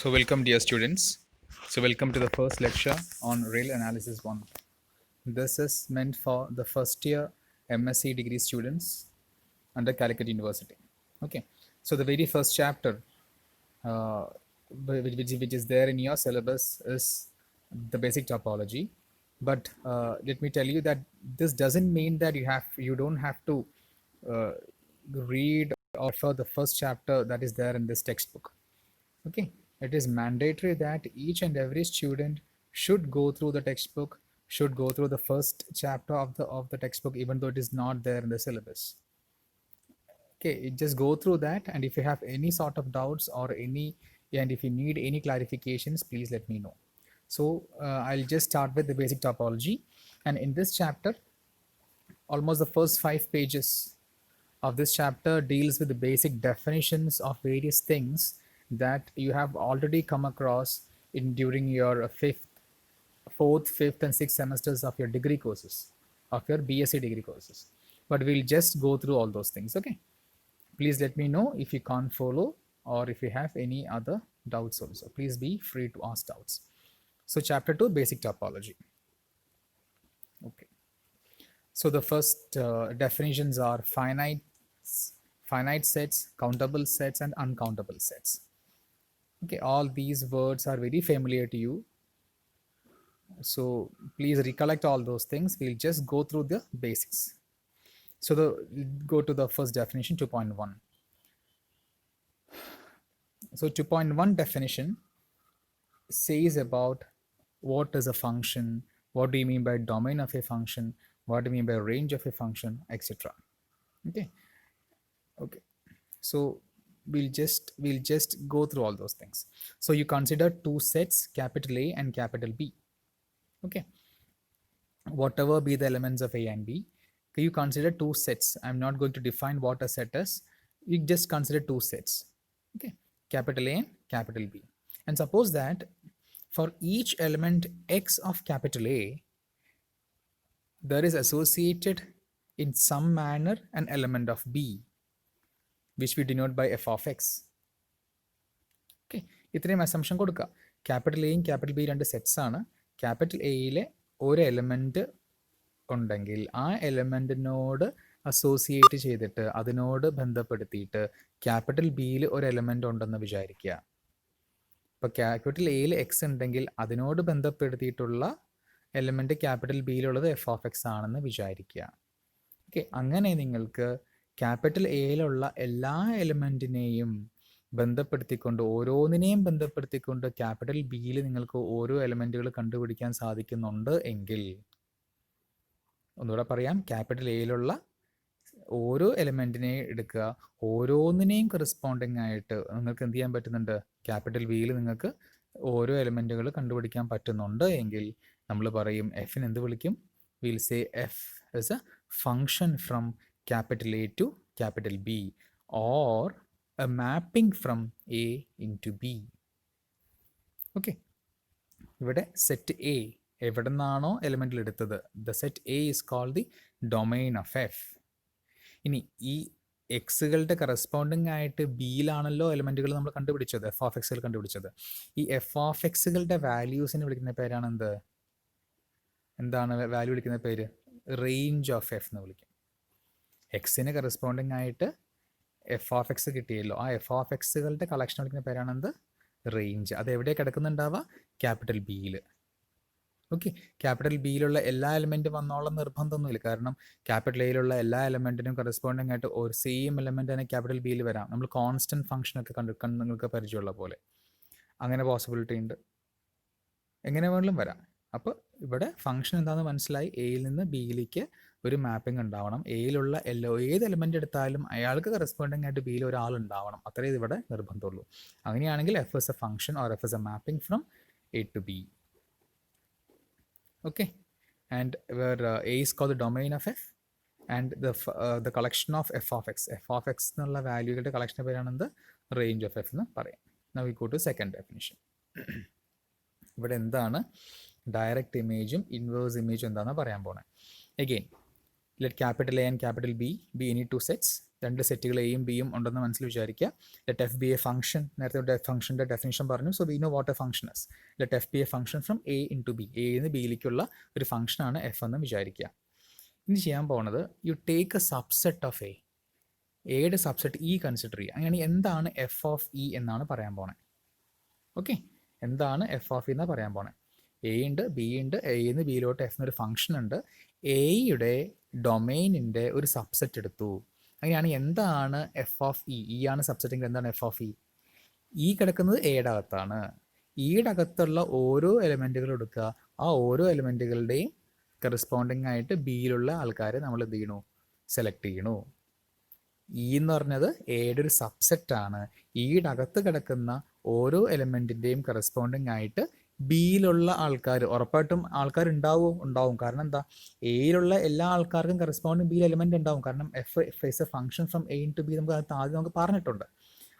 So welcome dear students. So welcome to the first lecture on Real Analysis 1. This is meant for the first year MSc degree students under Calicut University. Okay. So the very first chapter uh, which is there in your syllabus is the basic topology. But let me tell you that this doesn't mean that you don't have to uh, read or for the first chapter that is there in this textbook. Okay, it is mandatory that each and every student should go through the textbook, should go through the first chapter of the textbook, even though it is not there in the syllabus. Okay, just go through that, and if you have any sort of doubts or and if you need any clarifications, please let me know. So I'll just start with the basic topology, and in this chapter, almost the first 5 pages of this chapter deals with the basic definitions of various things that you have already come across in during your fourth, fifth, and sixth semesters of your degree courses, of your BSc degree courses. But we'll just go through all those things. Okay. Please let me know if you can't follow or if you have any other doubts also. Please be free to ask doubts. So chapter 2, basic topology. Okay. So the first definitions are finite sets, countable sets, and uncountable sets. Okay, all these words are very familiar to you. So please recollect all those things. We'll just go through the basics. So go to the first definition, 2.1. So 2.1 definition says about what is a function, what do you mean by domain of a function, what do you mean by range of a function, etc. Okay. So we'll just go through all those things. So you consider two sets, capital A and capital B. Okay, whatever be the elements of A and B, you consider two sets. I'm not going to define what a set is. You just consider two sets. Okay, capital A and capital B. And suppose that for each element X of capital A, there is associated in some manner an element of B, which we denote by f of x. Okay, ഇത്രയും assumption കൊടുക്കുക. Capital എയും capital B രണ്ട് sets ആണ്. Capital എയിലെ ഒരു element ഉണ്ടെങ്കിൽ ആ എലമെന്റിനോട് associate ചെയ്തിട്ട് അതിനോട് ബന്ധപ്പെടുത്തിയിട്ട് ക്യാപിറ്റൽ ബിയിൽ ഒരു എലമെന്റ് ഉണ്ടെന്ന് വിചാരിക്കുക. ഇപ്പോൾ ക്യാപിറ്റൽ എയിൽ എക്സ് ഉണ്ടെങ്കിൽ അതിനോട് ബന്ധപ്പെടുത്തിയിട്ടുള്ള എലമെന്റ് ക്യാപിറ്റൽ ബിയിലുള്ളത് എഫ് ഓഫ് എക്സ് ആണെന്ന് വിചാരിക്കുക. ഓക്കെ, അങ്ങനെ നിങ്ങൾക്ക് ക്യാപിറ്റൽ എയിലുള്ള എല്ലാ എലമെന്റിനെയും ബന്ധപ്പെടുത്തിക്കൊണ്ട് ഓരോന്നിനെയും ബന്ധപ്പെടുത്തിക്കൊണ്ട് ക്യാപിറ്റൽ ബിയിൽ നിങ്ങൾക്ക് ഓരോ എലമെന്റുകൾ കണ്ടുപിടിക്കാൻ സാധിക്കുന്നുണ്ട് എങ്കിൽ, ഒന്നുകൂടെ പറയാം, ക്യാപിറ്റൽ എയിലുള്ള ഓരോ എലമെന്റിനെ എടുക്കുക, ഓരോന്നിനെയും കറസ്പോണ്ടിങ് ആയിട്ട് നിങ്ങൾക്ക് എന്ത് ചെയ്യാൻ പറ്റുന്നുണ്ട്, ക്യാപിറ്റൽ ബിയിൽ നിങ്ങൾക്ക് ഓരോ എലമെന്റുകൾ കണ്ടുപിടിക്കാൻ പറ്റുന്നുണ്ട് എങ്കിൽ നമ്മൾ പറയും എഫിന് എന്ത് വിളിക്കും, will say F is A function from capital A to capital B or a mapping from A into B. Okay, ഇവിടെ സെറ്റ് എ എവിടെ നിന്നാണോ എലമെന്റിൽ എടുത്തത്, the set A is called the domain of F. ഇനി ഈ എക്സുകളുടെ corresponding ആയിട്ട് ബിയിലാണല്ലോ എലമെന്റുകൾ നമ്മൾ കണ്ടുപിടിച്ചത്, എഫ് ഓഫ് എക്സുകൾ കണ്ടുപിടിച്ചത്. ഈ എഫ് ഓഫ് എക്സുകളുടെ വാല്യൂസിന് വിളിക്കുന്ന പേരാണ് എന്താണ് വാല്യൂ വിളിക്കുന്ന പേര്, റേഞ്ച് ഓഫ് എഫ് എന്ന് വിളിക്കും. എക്സിന് കറസ്പോണ്ടിങ് ആയിട്ട് എഫ് ഓഫ് എക്സ് കിട്ടിയല്ലോ, ആ എഫ് ഓഫ് എക്സുകളുടെ കളക്ഷൻ വിളിക്കുന്ന പേരാണെന്ത്, റേഞ്ച്. അത് എവിടെ കിടക്കുന്നുണ്ടാവുക, ക്യാപിറ്റൽ ബിയിൽ. ഓക്കെ, ക്യാപിറ്റൽ ബിയിലുള്ള എല്ലാ എലമെൻറ്റും വന്നോളം നിർബന്ധമൊന്നുമില്ല. കാരണം ക്യാപിറ്റൽ എയിലുള്ള എല്ലാ എലമെൻറ്റിനും കറസ്പോണ്ടിങ് ആയിട്ട് ഒരു സെയിം എലമെൻറ്റ് തന്നെ ക്യാപിറ്റൽ ബിയിൽ വരാം. നമ്മൾ കോൺസ്റ്റൻറ്റ് ഫംഗ്ഷനൊക്കെ നിങ്ങൾക്ക് പരിചയമുള്ള പോലെ അങ്ങനെ പോസിബിലിറ്റി ഉണ്ട്, എങ്ങനെ വേണമെങ്കിലും വരാം. അപ്പോൾ ഇവിടെ ഫംഗ്ഷൻ എന്താണെന്ന് മനസ്സിലായി, എയിൽ നിന്ന് ബിയിലേക്ക് ഒരു മാപ്പിംഗ് ഉണ്ടാവണം. എയിലുള്ള ഏത് എലമെന്റ് എടുത്താലും അയാൾക്ക് കറസ്പോണ്ടിങ് ആയിട്ട് ബിയിൽ ഒരാൾ ഉണ്ടാവണം, അത്രേ ഇവിടെ നിർബന്ധമുള്ളൂ. അങ്ങനെയാണെങ്കിൽ F is a function or F is a mapping from A to B. Okay, and where A is called the domain of F and the collection of F of X. F of X എന്നുള്ള വാല്യൂകളുടെ കളക്ഷൻ്റെ പേരാണെന്ത്, range of F എന്ന് പറയാം. Now we go to second definition. ഇവിടെ എന്താണ് direct ഇമേജും inverse ഇമേജും എന്താണെന്ന് പറയാൻ പോണേ. Again, let capital A and capital B be any two sets. രണ്ട് സെറ്റുകൾ എയും ബിയും ഉണ്ടെന്ന് മനസ്സിൽ വിചാരിക്കുക. Let F be a function, നേരത്തെ ഫംഗ്ഷൻ്റെ ഡെഫിനിഷൻ പറഞ്ഞു. So we know what a function is. Let F be a function from A into B, എയിൽ നിന്ന് ബിയിലേക്കുള്ള ഒരു ഫംഗ്ഷനാണ് എഫ് എന്ന് വിചാരിക്കുക. ഇനി ചെയ്യാൻ പോകുന്നത്, you take A subset of A, എയുടെ സബ്സെറ്റ് ഇ കൺസിഡർ ചെയ്യുക. അങ്ങനെയാണെങ്കിൽ എന്താണ് എഫ് ഓഫ് ഇ എന്നാണ് പറയാൻ പോണേ. ഓക്കെ, എന്താണ് എഫ് ഓഫ് ഇ എന്നാണ് പറയാൻ പോണേ. എ ഉണ്ട്, ബി ഉണ്ട്, എയിൽ നിന്ന് ബിയിലോട്ട് എഫ് എന്നൊരു ഫംഗ്ഷൻ ഉണ്ട്. എയുടെ ഡൊമൈനിൻ്റെ ഒരു സബ്സെറ്റ് എടുത്തു. അങ്ങനെയാണ് എന്താണ് എഫ് ഓഫ് ഇ. ഇ ആണ് സബ്സെറ്റിംഗ്, എന്താണ് എഫ് ഓഫ് ഇ. ഇ കിടക്കുന്നത് എയുടെ അകത്താണ്. ഇയുടെ അകത്തുള്ള ഓരോ എലിമെൻറ്റുകൾ എടുക്കുക, ആ ഓരോ എലിമെൻറ്റുകളുടെയും കറസ്പോണ്ടിങ് ആയിട്ട് ബിയിലുള്ള ആൾക്കാരെ നമ്മൾ എന്ത് ചെയ്യണു, സെലക്ട് ചെയ്യണു. ഇ എന്ന് പറഞ്ഞത് എയുടെ ഒരു സബ്സെറ്റാണ്. ഇയുടെ അകത്ത് കിടക്കുന്ന ഓരോ എലിമെൻറ്റിൻ്റെയും കറസ്പോണ്ടിങ് ആയിട്ട് ബിയിലുള്ള ആൾക്കാർ, ഉറപ്പായിട്ടും ആൾക്കാർ ഉണ്ടാവും. കാരണം എന്താ, എയിലുള്ള എല്ലാ ആൾക്കാർക്കും കറസ്പോണ്ടിങ് ബിയിൽ എലിമെൻ്റ് ഉണ്ടാവും. കാരണം F is a function from A to B നമുക്ക് ആദ്യം നമുക്ക് പറഞ്ഞിട്ടുണ്ട്.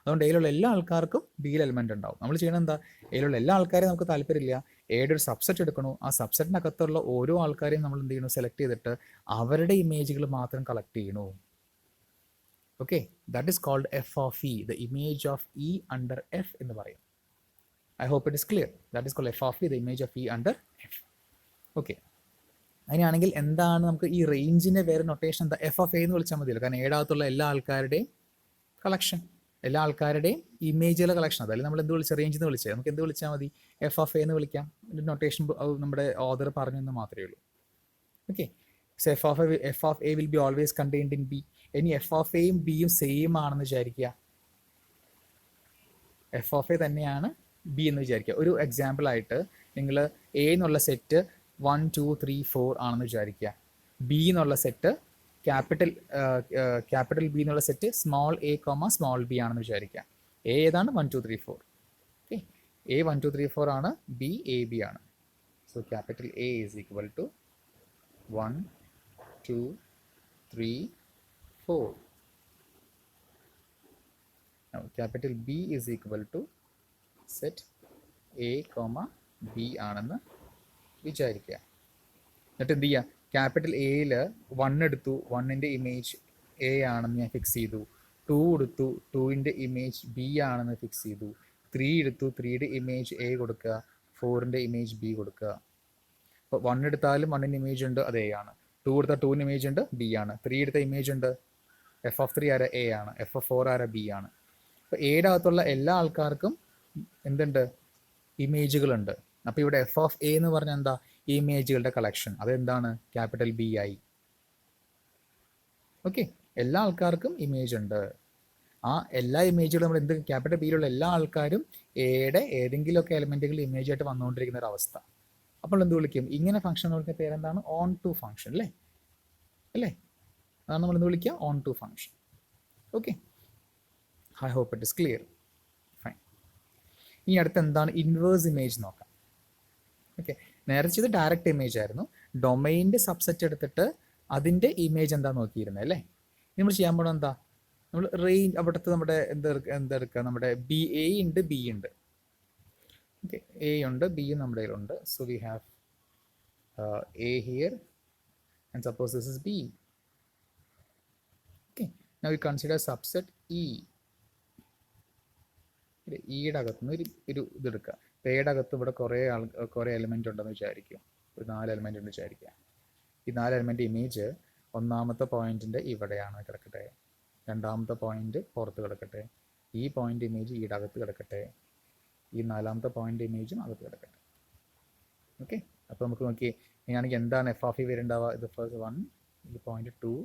അതുകൊണ്ട് എയിലുള്ള എല്ലാ ആൾക്കാർക്കും ബിയിൽ എലിമെൻ്റ് ഉണ്ടാവും. നമ്മൾ ചെയ്യണം എന്താ, എയിലുള്ള എല്ലാ ആൾക്കാരെയും നമുക്ക് താല്പര്യമില്ല, എയുടെ ഒരു സബ്സെറ്റ് എടുക്കണു. ആ സബ്സെറ്റിനകത്തുള്ള ഓരോ ആൾക്കാരെയും നമ്മൾ എന്ത് ചെയ്യണു, സെലക്ട് ചെയ്തിട്ട് അവരുടെ ഇമേജുകൾ മാത്രം കളക്ട് ചെയ്യണു. Okay, that is called F of E, the image of E under F എന്ന് പറയും. I hope it is clear. That is called f of e, the image of e under f. Okay, അങ്ങനെയാണെങ്കിൽ എന്താണ് നമുക്ക് ഈ റേഞ്ചിൻ്റെ വേറെ notation എന്താ, F of A എന്ന് വിളിച്ചാൽ മതിയല്ലോ. കാരണം എയുടെ അകത്തുള്ള എല്ലാ ആൾക്കാരുടെയും കളക്ഷൻ, എല്ലാ ആൾക്കാരുടെയും ഇമേജുകളുടെ കളക്ഷൻ. അതായത് നമ്മൾ എന്ത് വിളിച്ചാൽ, റേഞ്ച് എന്ന് വിളിച്ചാൽ നമുക്ക് എന്ത് വിളിച്ചാൽ മതി, എഫ് ഓഫ് എ എന്ന് വിളിക്കാം. നൊട്ടേഷൻ നമ്മുടെ ഓദർ പറഞ്ഞു എന്ന് മാത്രമേ ഉള്ളൂ. Okay, so F of A will be always contained in B. ഇനി എഫ് ഓഫ് എയും ബിയും സെയിം ആണെന്ന് വിചാരിക്കുക, എഫ് ഓഫ് എ തന്നെയാണ് ബി എന്ന് വിചാരിക്കുക. ഒരു എക്സാമ്പിൾ ആയിട്ട് നിങ്ങൾ എ എന്നുള്ള സെറ്റ് 1 2 3 4 ആണെന്ന് വിചാരിക്കുക. ബി എന്നുള്ള സെറ്റ് ക്യാപിറ്റൽ ബി എന്നുള്ള set small A small B ആണെന്ന് വിചാരിക്കുക. എ ഏതാണ്, 1 2 3 4. ഓക്കെ, എ 1 2 3 4 ആണ്, ബി എ ബി ആണ്. So capital A is equal to 1 2 3 4. Now capital B is equal to set A B ആണെന്ന് വിചാരിക്കുക. എന്നിട്ട് എന്ത് ചെയ്യുക, ക്യാപിറ്റൽ എയിൽ 1 എടുത്തു, 1ൻ്റെ ഇമേജ് എ ആണെന്ന് ഞാൻ ഫിക്സ് ചെയ്തു. 2 എടുത്തു, 2ൻ്റെ ഇമേജ് ബി ആണെന്ന് ഫിക്സ് ചെയ്തു. 3 എടുത്തു, 3യുടെ ഇമേജ് എ കൊടുക്കുക, 4ൻ്റെ ഇമേജ് ബി കൊടുക്കുക. അപ്പോൾ 1 എടുത്താലും 1ൻ്റെ ഇമേജ് ഉണ്ട്, അത് എ ആണ്. 2 എടുത്താൽ 2ൻ്റെ ഇമേജ് ഉണ്ട്, ബി ആണ്. 3 എടുത്ത ഇമേജ് ഉണ്ട്, എഫ് ഓഫ് 3 ആരാ, എ ആണ്. എഫ് ഓഫ് 4 ആരാ, ബി ആണ്. അപ്പോൾ എയുടെ അകത്തുള്ള എല്ലാ ആൾക്കാർക്കും എന്തുണ്ട്, ഇമേജുകളുണ്ട്. അപ്പോൾ ഇവിടെ എഫ് ഓഫ് എ എന്ന് പറഞ്ഞാൽ എന്താ, ഇമേജുകളുടെ കളക്ഷൻ. അതെന്താണ്, ക്യാപിറ്റൽ ബി ആയി. ഓക്കെ, എല്ലാ ആൾക്കാർക്കും ഇമേജ് ഉണ്ട്. ആ എല്ലാ ഇമേജുകളും നമ്മൾ എന്ത്, ക്യാപിറ്റൽ ബിയിലുള്ള എല്ലാ ആൾക്കാരും എയുടെ ഏതെങ്കിലുമൊക്കെ എലിമെൻറ്റുകൾ ഇമേജ് ആയിട്ട് വന്നുകൊണ്ടിരിക്കുന്ന ഒരു അവസ്ഥ. അപ്പോൾ എന്ത് വിളിക്കും, ഇങ്ങനെ ഫംഗ്ഷൻ വിളിക്കുന്ന പേരെന്താണ്, ഓൺ ടു ഫംഗ്ഷൻ അല്ലേ. അതാണ് നമ്മൾ എന്ത് വിളിക്കുക, onto function. Okay, I hope it is clear. ഇനി അടുത്ത് എന്താണ്, ഇൻവേഴ്സ് ഇമേജ് നോക്കാം. ഓക്കെ, നേരത്തെ ചെയ്ത് ഡയറക്റ്റ് ഇമേജ് ആയിരുന്നു. ഡൊമൈൻ്റെ സബ്സെറ്റ് എടുത്തിട്ട് അതിൻ്റെ ഇമേജ് എന്താ നോക്കിയിരുന്നത് അല്ലേ. നമ്മൾ ചെയ്യാൻ പോകണം എന്താ, നമ്മൾ റേഞ്ച് അവിടുത്തെ നമ്മുടെ എന്തെടുക്കുക, നമ്മുടെ ബി എ ഉണ്ട്, ബി ഉണ്ട്. ഓക്കെ, എ ഉണ്ട്, ബിയും നമ്മുടെ കയ്യിലുണ്ട്. So we have A here and suppose this is B. Okay, now we consider subset E. ഇയുടെ അകത്തുനിന്ന് ഒരു ഇതെടുക്കുക. എയുടെ അകത്ത് ഇവിടെ കുറേ എലിമെൻ്റ് ഉണ്ടെന്ന് വിചാരിക്കും. ഒരു 4 എലിമെൻ്റ് ഉണ്ട് വിചാരിക്കുക. ഈ 4 എലിമെൻ്റ് ഇമേജ് ഒന്നാമത്തെ പോയിന്റിൻ്റെ ഇവിടെയാണ് കിടക്കട്ടെ, രണ്ടാമത്തെ പോയിന്റ് പുറത്ത് കിടക്കട്ടെ, ഈ പോയിന്റ് ഇമേജ് ഈയുടെ അകത്ത് കിടക്കട്ടെ, ഈ 4ാമത്തെ പോയിന്റ് ഇമേജും അകത്ത് കിടക്കട്ടെ. ഓക്കെ, അപ്പോൾ നമുക്ക് നോക്കി ഇങ്ങനെയാണെങ്കിൽ എന്താണ് എഫ് ഓഫ് ഇ വരുന്നുണ്ടാവുക, ഇത് ഫസ്റ്റ് 1, ഇത് പോയിന്റ് 2,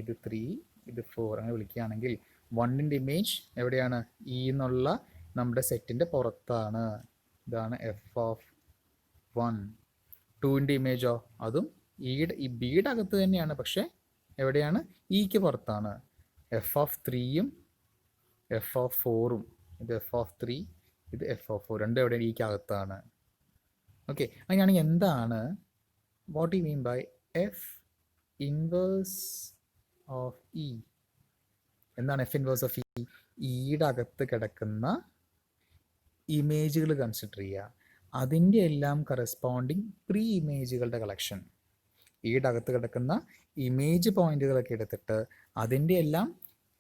ഇത് 3, ഇത് 4 അങ്ങനെ വിളിക്കുകയാണെങ്കിൽ 1ൻ്റെ ഇമേജ് എവിടെയാണ്, ഇ എന്നുള്ള നമ്മുടെ സെറ്റിൻ്റെ പുറത്താണ്. ഇതാണ് എഫ് ഓഫ് 1. 2ൻ്റെ ഇമേജോ, അതും ഈ ബിയുടെ അകത്ത് തന്നെയാണ്, പക്ഷേ എവിടെയാണ്, ഇക്ക് പുറത്താണ്. എഫ് ഓഫ് 3യും എഫ് ഓഫ് 4ഉം, ഇത് എഫ് ഓഫ് 3, ഇത് എഫ് ഓഫ് 4, രണ്ടും എവിടെയാണ്, ഇക്ക് അകത്താണ്. ഓക്കെ, അങ്ങനെയാണെങ്കിൽ എന്താണ്, what you mean by F inverse of E? എന്താണ് എഫ് ഇൻവേഴ്സ് ഓഫ് ഇ? ഇയുടെ അകത്ത് കിടക്കുന്ന ഇമേജുകൾ കൺസിഡർ ചെയ്യുക, അതിൻ്റെ എല്ലാം കറസ്പോണ്ടിങ് പ്രീ ഇമേജുകളുടെ കളക്ഷൻ. ഈയുടെ അകത്ത് കിടക്കുന്ന ഇമേജ് പോയിന്റുകളൊക്കെ എടുത്തിട്ട് അതിൻ്റെ എല്ലാം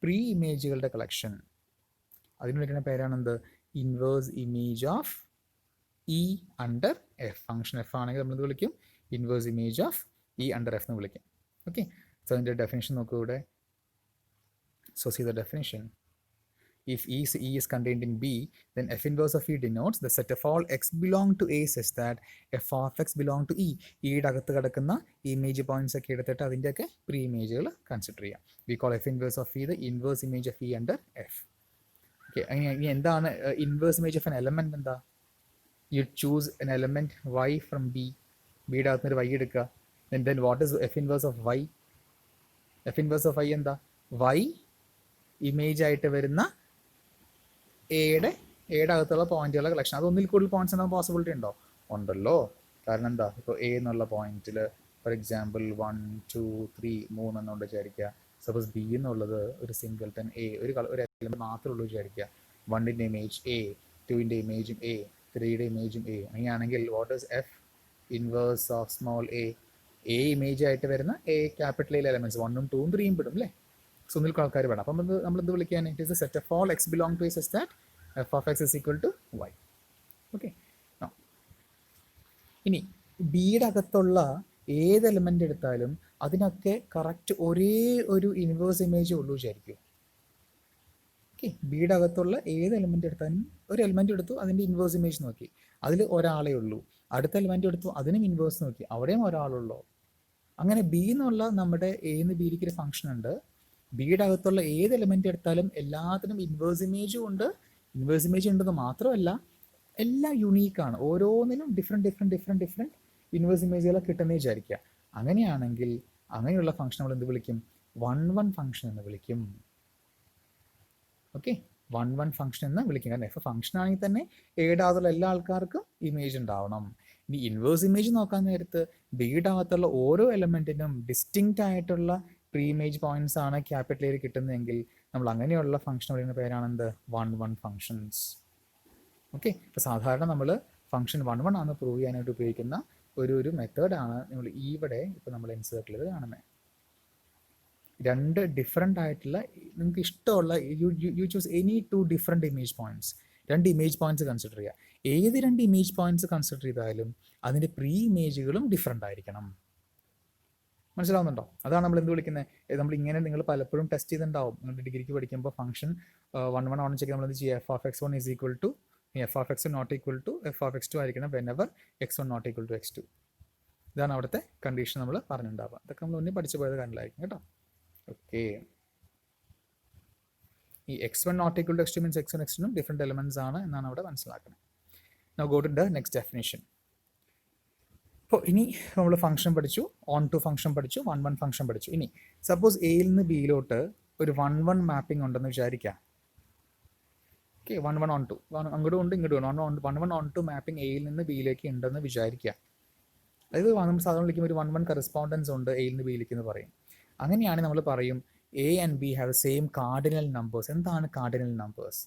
പ്രീ ഇമേജുകളുടെ കളക്ഷൻ. അതിന് വിളിക്കുന്ന പേരാണ് എന്ത്? Inverse image of E under F. Function F ആണെങ്കിൽ നമ്മൾ വിളിക്കും inverse image of E under F എന്ന് വിളിക്കും. ഓക്കെ, സോ അതിൻ്റെ ഡെഫിനേഷൻ നോക്കൂ ഇവിടെ. So see the definition. If E is contained in B, then F inverse of E denotes the set of all x belong to A such that F of x belong to E. ഈയുടെ അകത്ത് കിടക്കുന്ന image points ഒക്കെ എടുത്തിട്ട് അതിൻ്റെയൊക്കെ pre ഇമേജുകൾ consider ചെയ്യാം. We call F inverse of E the inverse image of E under F. Okay, ഇനി എന്താണ് inverse image of an element? എന്താ? You choose an element y from B. ബിയുടെ അകത്ത് നിന്ന് y എടുക്കുക. then what is F inverse of y? F inverse of y എന്താ? y image ആയിട്ട് വരുന്ന എയുടെ അകത്തുള്ള പോയിന്റുകളുടെ കളക്ഷൻ. അത് ഒന്നിൽ കൂടുതൽ പോയിന്റ്സ് ഉണ്ടാകാൻ പോസിബിലിറ്റി ഉണ്ടോ? ഉണ്ടല്ലോ. കാരണം എന്താ, ഇപ്പോൾ എ എന്നുള്ള പോയിന്റിൽ ഫോർ എക്സാമ്പിൾ 1 2 3 3 എന്നുകൊണ്ട് വിചാരിക്കുക. സപ്പോസ് ബി എന്നുള്ളത് ഒരു സിംഗിൾട്ടൺ എ, ഒരു എലമെന്റ് മാത്രമേ ഉള്ളൂ വിചാരിക്കുക. 1ന്റെ ഇമേജ് എ, 2ന്റെ ഇമേജും എ, 3യുടെ ഇമേജും എ. അങ്ങനെയാണെങ്കിൽ what is F inverse of small A? A image ആയിട്ട് വരുന്ന എ ക്യാപിറ്റൽ എ എലമെന്റ്സ് 1ഉം 2ഉം 3ഉം പെടും അല്ലേ? സോ ഒന്നിൽ ആൾക്കാർ വേണം. അപ്പം നമ്മൾ എന്ത് വിളിക്കാൻ? It is a set of all X belong to A such that F of X is equal to Y. Okay, ഇനി ബിയുടെ അകത്തുള്ള ഏത് എലമെന്റ് എടുത്താലും അതിനൊക്കെ കറക്റ്റ് ഒരേ ഒരു ഇൻവേഴ്സ് ഇമേജ് ഉള്ളൂ വിചാരിക്കും. ഓക്കെ, ബിയുടെ അകത്തുള്ള ഏത് എലമെന്റ് എടുത്താലും ഒരു എലമെന്റ് എടുത്തു, അതിൻ്റെ ഇൻവേഴ്സ് ഇമേജ് നോക്കി, അതിൽ ഒരാളേ ഉള്ളൂ. അടുത്ത എലമെന്റ് എടുത്തു, അതിനും ഇൻവേഴ്സ് നോക്കി, അവിടെയും ഒരാളുള്ളൂ. അങ്ങനെ ബി എന്നുള്ള നമ്മുടെ എ എന്ന് ബിയിലേക്ക് ഒരു ഫംഗ്ഷൻ ഉണ്ട്. ബിയുടെ അകത്തുള്ള ഏത് എലമെന്റ് എടുത്താലും എല്ലാത്തിനും ഇൻവേഴ്സ് ഇമേജും ഉണ്ട്. ഇൻവേഴ്സ് ഇമേജ് ഉണ്ടെന്ന് മാത്രമല്ല, എല്ലാം യുണീക്കാണ്. ഓരോന്നിനും ഡിഫറെൻറ്റ് ഇൻവേഴ്സ് ഇമേജുകളെ കിട്ടുന്നേ വിചാരിക്കുക. അങ്ങനെയാണെങ്കിൽ അങ്ങനെയുള്ള ഫംഗ്ഷൻ നമ്മൾ എന്ത് വിളിക്കും? 1 ഫംഗ്ഷൻ എന്ന് വിളിക്കും. ഓക്കെ, 1 ഫംഗ്ഷൻ എന്ന് വിളിക്കും. കാരണം എഫ് ഫംഗ്ഷൻ ആണെങ്കിൽ തന്നെ എയുടെ അകത്തുള്ള എല്ലാ ആൾക്കാർക്കും ഇമേജ് ഉണ്ടാവണം. ഇനി ഇൻവേഴ്സ് ഇമേജ് നോക്കാൻ നേരത്ത് ബിയുടെ അകത്തുള്ള ഓരോ എലമെന്റിനും ഡിസ്റ്റിങ്ക്റ്റ് ആയിട്ടുള്ള പ്രീ ഇമേജ് പോയിന്റ്സ് ആണ് ക്യാപിറ്റൽ എയിൽ കിട്ടുന്നതെങ്കിൽ നമ്മൾ അങ്ങനെയുള്ള ഫംഗ്ഷൻ പറയുന്ന പേരാണ് എന്ത്? 1 ഫംഗ്ഷൻസ്. ഓക്കെ, ഇപ്പോൾ സാധാരണ നമ്മൾ ഫംഗ്ഷൻ 1 ആണ് പ്രൂവ് ചെയ്യാനായിട്ട് ഉപയോഗിക്കുന്ന ഒരു മെത്തേഡാണ് നമ്മൾ ഇവിടെ ഇപ്പോൾ നമ്മൾ ഇൻസേർട്ടിൽ കാണുന്നത്. 2 ഡിഫറെൻ്റ് ആയിട്ടുള്ള നിങ്ങൾക്ക് ഇഷ്ടമുള്ള you choose any 2 different image points. 2 image points consider ചെയ്യുക. ഏത് 2 ഇമേജ് പോയിന്റ്സ് കൺസിഡർ ചെയ്താലും അതിൻ്റെ പ്രീ ഇമേജുകളും ഡിഫറെൻ്റ് ആയിരിക്കണം. മനസ്സിലാവുന്നുണ്ടോ? അതാണ് നമ്മൾ എന്ത് വിളിക്കുന്നത്? നമ്മൾ ഇങ്ങനെ നിങ്ങൾ പലപ്പോഴും ടെസ്റ്റ് ചെയ്തിട്ടുണ്ടാവും. നിങ്ങൾ ഡിഗ്രിക്ക് പഠിക്കുമ്പോൾ ഫംഗ്ഷൻ 1 ഓൺ ചെക്ക് നമ്മൾ എന്ത് ചെയ്യുക? F of X 1 is equal to F of X not equal to F of X 2 ആയിരിക്കണം whenever x1 not equal to x2. ഇതാണ് അവിടുത്തെ കണ്ടീഷൻ നമ്മൾ പറഞ്ഞിട്ടുണ്ടാവുക. ഇതൊക്കെ നമ്മൾ ഒന്നും പഠിച്ചു പോയത് കണ്ടില്ലായിരിക്കും കേട്ടോ. ഓക്കെ, ഈ x1 not equal to x2 means x1 x2 different elements ആണ് എന്നാണ് അവിടെ മനസ്സിലാക്കുന്നത്. Now go to the next definition. അപ്പോൾ ഇനി നമ്മൾ ഫംഗ്ഷൻ പഠിച്ചു, ഓൺ ടു ഫംഗ്ഷൻ പഠിച്ചു, 1 ഫംഗ്ഷൻ പഠിച്ചു. ഇനി സപ്പോസ് എയിൽ നിന്ന് ബിയിലോട്ട് ഒരു 1 മാപ്പിംഗ് ഉണ്ടെന്ന് വിചാരിക്കാം. ഓക്കെ, 1 ഓൺ ടു അങ്ങോട്ടും ഉണ്ട് ഇങ്ങോട്ടും ഉണ്ട്. 1 ഓൺ ടു മാപ്പിംഗ് എയിൽ നിന്ന് ബിയിലേക്ക് ഉണ്ടെന്ന് വിചാരിക്കുക. അതായത് നമ്മൾ സാധാരണ വിളിക്കുമ്പോൾ ഒരു 1 കറസ്പോണ്ടൻസ് ഉണ്ട് എയിൽ നിന്ന് ബിയിലേക്ക് എന്ന് പറയും. അങ്ങനെയാണെങ്കിൽ നമ്മൾ പറയും A and B have same cardinal numbers. എന്താണ് കാർഡിനൽ നമ്പേഴ്സ്?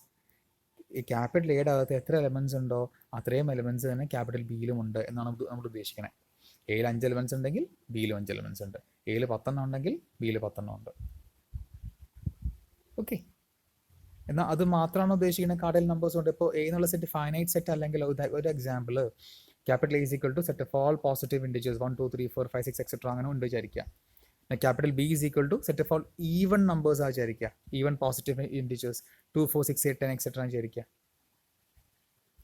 ഈ ക്യാപിറ്റൽ എയുടെ അകത്ത് എത്ര എലമെന്റ്സ് ഉണ്ടോ അത്രയും എലമെന്റ്സ് തന്നെ ക്യാപിറ്റൽ ബിയിലും ഉണ്ട് എന്നാണ് നമ്മൾ ഉദ്ദേശിക്കുന്നത്. എയിൽ 5 എലമെന്റ്സ് ഉണ്ടെങ്കിൽ ബിയിലും 5 എലമെന്റ്സ് ഉണ്ട്. എയിൽ 10 ഉണ്ടെങ്കിൽ ബിയിൽ 10 ഉണ്ട്. ഓക്കെ, എന്നാൽ അത് മാത്രമാണ് ഉദ്ദേശിക്കുന്നത് കാർഡിനൽ നമ്പേഴ്സ് ഉണ്ട്. ഇപ്പോൾ എ എന്നുള്ള സെറ്റ് ഫൈനൈറ്റ് സെറ്റ് അല്ലെങ്കിൽ ഒരു example capital A is equal to set of all positive integers 1 2 3 4 5 6 etcetera അങ്ങനെ ഉണ്ട് വിചാരിക്കുക. Capital B is equal to set of all even numbers ആ വിചാരിക്കുക. ഈവൻ പോസിറ്റീവ് ഇൻഡിജേഴ്സ് 2 4 6 8 10 എക്സെട്ര വിചാരിക്കുക.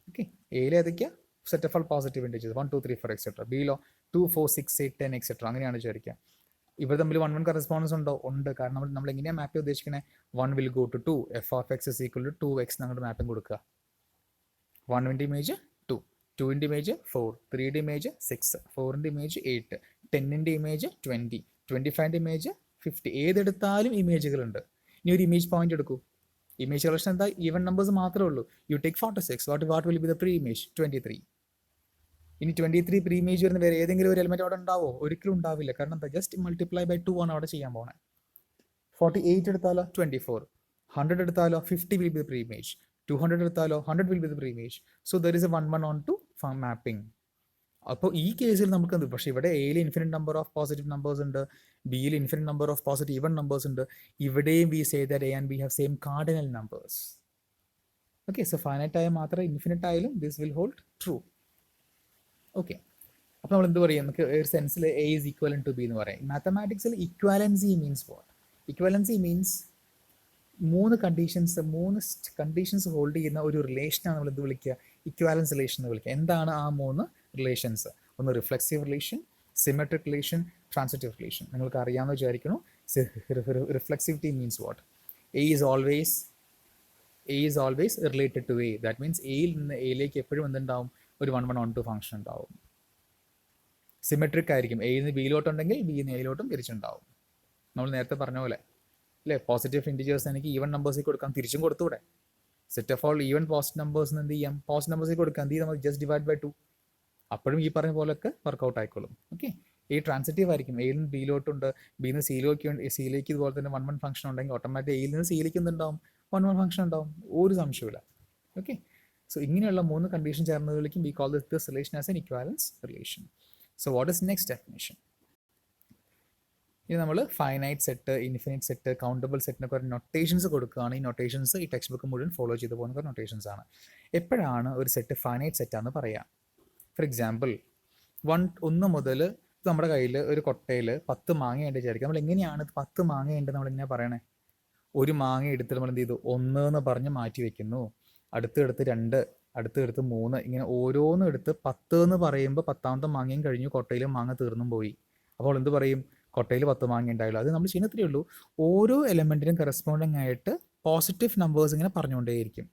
ഓക്കെ, എയിൽ ഏതൊക്കെയാ? Set of all positive integers 1 2 3 4 etcetera. ബിയിലോ 2 4 6 8 10 etcetera അങ്ങനെയാണ് വിചാരിക്കുക. ഇവർ തമ്മിൽ 1 കറസ്പോണ്ടൻസ് ഉണ്ടോ? ഉണ്ട്. കാരണം നമ്മൾ എങ്ങനെയാണ് മാപ്പ് ഉദ്ദേശിക്കുന്നത്? 1 will go to 2 F of X is equal to 2x അങ്ങോട്ട് മാപ്പിംഗ് കൊടുക്കുക. 1ന്റെ ഇമേജ് 2, 2ന്റെ ഇമേജ് 4, 3ന്റെ ഇമേജ് 6, 4ന്റെ ഇമേജ് 8, 10ന്റെ ഇമേജ് 20, 25ന്റെ ഇമേജ് 50. ഏതെടുത്താലും ഇമേജുകളുണ്ട്. ഇനി ഒരു ഇമേജ് പോയിന്റ് എടുക്കൂ. ഇമേജ് കളക്ഷൻ എന്താ? ഈവൻ നമ്പേഴ്സ് മാത്രമേ ഉള്ളൂ. You take 46. What will be the pre image? 23. ഇനി 23 പ്രീ ഇമേജ് വരുന്ന വേറെ ഏതെങ്കിലും ഒരു എലമെന്റ് അവിടെ ഉണ്ടാവോ? ഒരിക്കലും ഉണ്ടാവില്ല. കാരണം എന്താ? ജസ്റ്റ് മൾട്ടിപ്ലൈ ബൈ 2 ആണ് അവിടെ ചെയ്യാൻ പോകുന്നത്. 48 എടുത്താലോ 24, 100 എടുത്താലോ 50 will be the pre image, 200 എടുത്താലോ 100 will be the pre image. So there is a 1 onto mapping. അപ്പോൾ ഈ കേസിൽ നമുക്ക് എന്ത്, പക്ഷേ ഇവിടെ എയിൽ infinite number of positive numbers ഉണ്ട്, ബിയിൽ infinite number of positive even numbers ഉണ്ട്. ഇവിടെയും we say that A and B have same cardinal numbers. Okay, so finite ആയ മാത്രമേ ഇൻഫിനിറ്റ് ആയാലും this will hold true. Okay, അപ്പോൾ നമ്മൾ എന്ത് പറയും, നമുക്ക് ഒരു സെൻസിൽ A is equivalent to B എന്ന് പറയും. മാത്തമാറ്റിക്സിൽ equivalency means what? Equivalency means മൂന്ന് കണ്ടീഷൻസ് ഹോൾഡ് ചെയ്യുന്ന ഒരു റിലേഷനാണ് നമ്മൾ എന്ത് വിളിക്കുക, ഇക്വാലൻസ് റിലേഷൻ എന്ന് വിളിക്കുക. എന്താണ് ആ മൂന്ന് റിലേഷൻസ്? ഒന്ന് reflexive relation, symmetric relation, transitive relation. നിങ്ങൾക്ക് അറിയാമെന്ന് വിചാരിക്കുന്നു. Reflexivity means what? A is always related to A. That means എയിൽ നിന്ന് എയിലേക്ക് എപ്പോഴും എന്തുണ്ടാവും, ഒരു 1 1 1 2 ഫംഗ്ഷൻ ഉണ്ടാവും. സിമെട്രിക് ആയിരിക്കും, എയിൽ നിന്ന് ബിയിലോട്ടുണ്ടെങ്കിൽ ബിയിൽ നിന്ന് എയിലോട്ടും തിരിച്ചുണ്ടാവും. നമ്മൾ നേരത്തെ പറഞ്ഞ പോലെ അല്ലേ, പോസിറ്റീവ് ഇൻറ്റിജേഴ്സ് എനിക്ക് ഈവൻ നമ്പേഴ്സിൽ കൊടുക്കാം, തിരിച്ചും കൊടുത്തൂടെ? Set of all even positive നമ്പേഴ്സിന് എന്ത് ചെയ്യാം, പോസിറ്റീവ് നമ്പേഴ്സിൽ കൊടുക്കാം, എന്ത് ചെയ്യാം, നമുക്ക് ജസ്റ്റ് ഡിവൈഡ് ബൈ 2. അപ്പോഴും ഈ പറഞ്ഞ പോലെയൊക്കെ വർക്കൗട്ട് ആയിക്കോളും. ഓക്കെ, ഈ ട്രാൻസിറ്റീവ് ആയിരിക്കും, എയിൽ നിന്ന് ബിയിലോട്ടുണ്ട്, ബിയിൽ നിന്ന് സിയിലേക്ക് ഇതുപോലെ തന്നെ 1 1 ഫംഗ്ഷൻ ഉണ്ടെങ്കിൽ ഓട്ടോമാറ്റിക് എയിൽ നിന്ന് സിയിലേക്ക് എന്തുണ്ടാവും, 1 1 ഫംഗ്ഷൻ ഉണ്ടാവും, ഒരു സംശയമില്ല. ഓക്കെ, സോ ഇങ്ങനെയുള്ള മൂന്ന് കണ്ടീഷൻ ചേർന്നതിലേക്കും we call this relation as an equivalence relation. So what is next definition? ഇനി നമ്മൾ finite set, infinite set, countable സെറ്റിനൊക്കെ ഒരു നൊട്ടേഷൻസ് കൊടുക്കുകയാണ്. ഈ നൊട്ടേഷൻസ് ഈ ടെക്സ്റ്റ് ബുക്ക് മുഴുവൻ ഫോളോ ചെയ്ത് പോകുന്ന നൊട്ടേഷൻസ് ആണ്. എപ്പോഴാണ് ഒരു സെറ്റ് ഫൈനൈറ്റ് സെറ്റാന്ന് പറയാം? ഫോർ എക്സാമ്പിൾ 1 മുതൽ നമ്മുടെ കയ്യിൽ ഒരു കൊട്ടയിൽ 10 മാങ്ങയുണ്ട് വിചാരിക്കുക. നമ്മൾ എങ്ങനെയാണ് 10 മാങ്ങയുണ്ട് നമ്മൾ എങ്ങനെയാണ് പറയണേ? ഒരു മാങ്ങ എടുത്ത് നമ്മൾ എന്ത് ചെയ്തു, 1 എന്ന് പറഞ്ഞ് മാറ്റി വെക്കുന്നു, അടുത്തെടുത്ത് 2, അടുത്തെടുത്ത് 3, ഇങ്ങനെ ഓരോന്നും എടുത്ത് 10 എന്ന് പറയുമ്പോൾ 10ാമത്തെ മാങ്ങയും കഴിഞ്ഞു, കൊട്ടയിൽ മാങ്ങ തീർന്നും പോയി. അപ്പോൾ എന്ത് പറയും, കൊട്ടയിൽ 10 മാങ്ങ ഉണ്ടായുള്ളൂ. അത് നമ്മൾ ചെയ്യുന്നത്രയേ ഉള്ളൂ. ഓരോ എലമെൻറ്റിനും കറസ്പോണ്ടിങ് ആയിട്ട് പോസിറ്റീവ് നമ്പേഴ്സ് ഇങ്ങനെ പറഞ്ഞുകൊണ്ടേയിരിക്കും.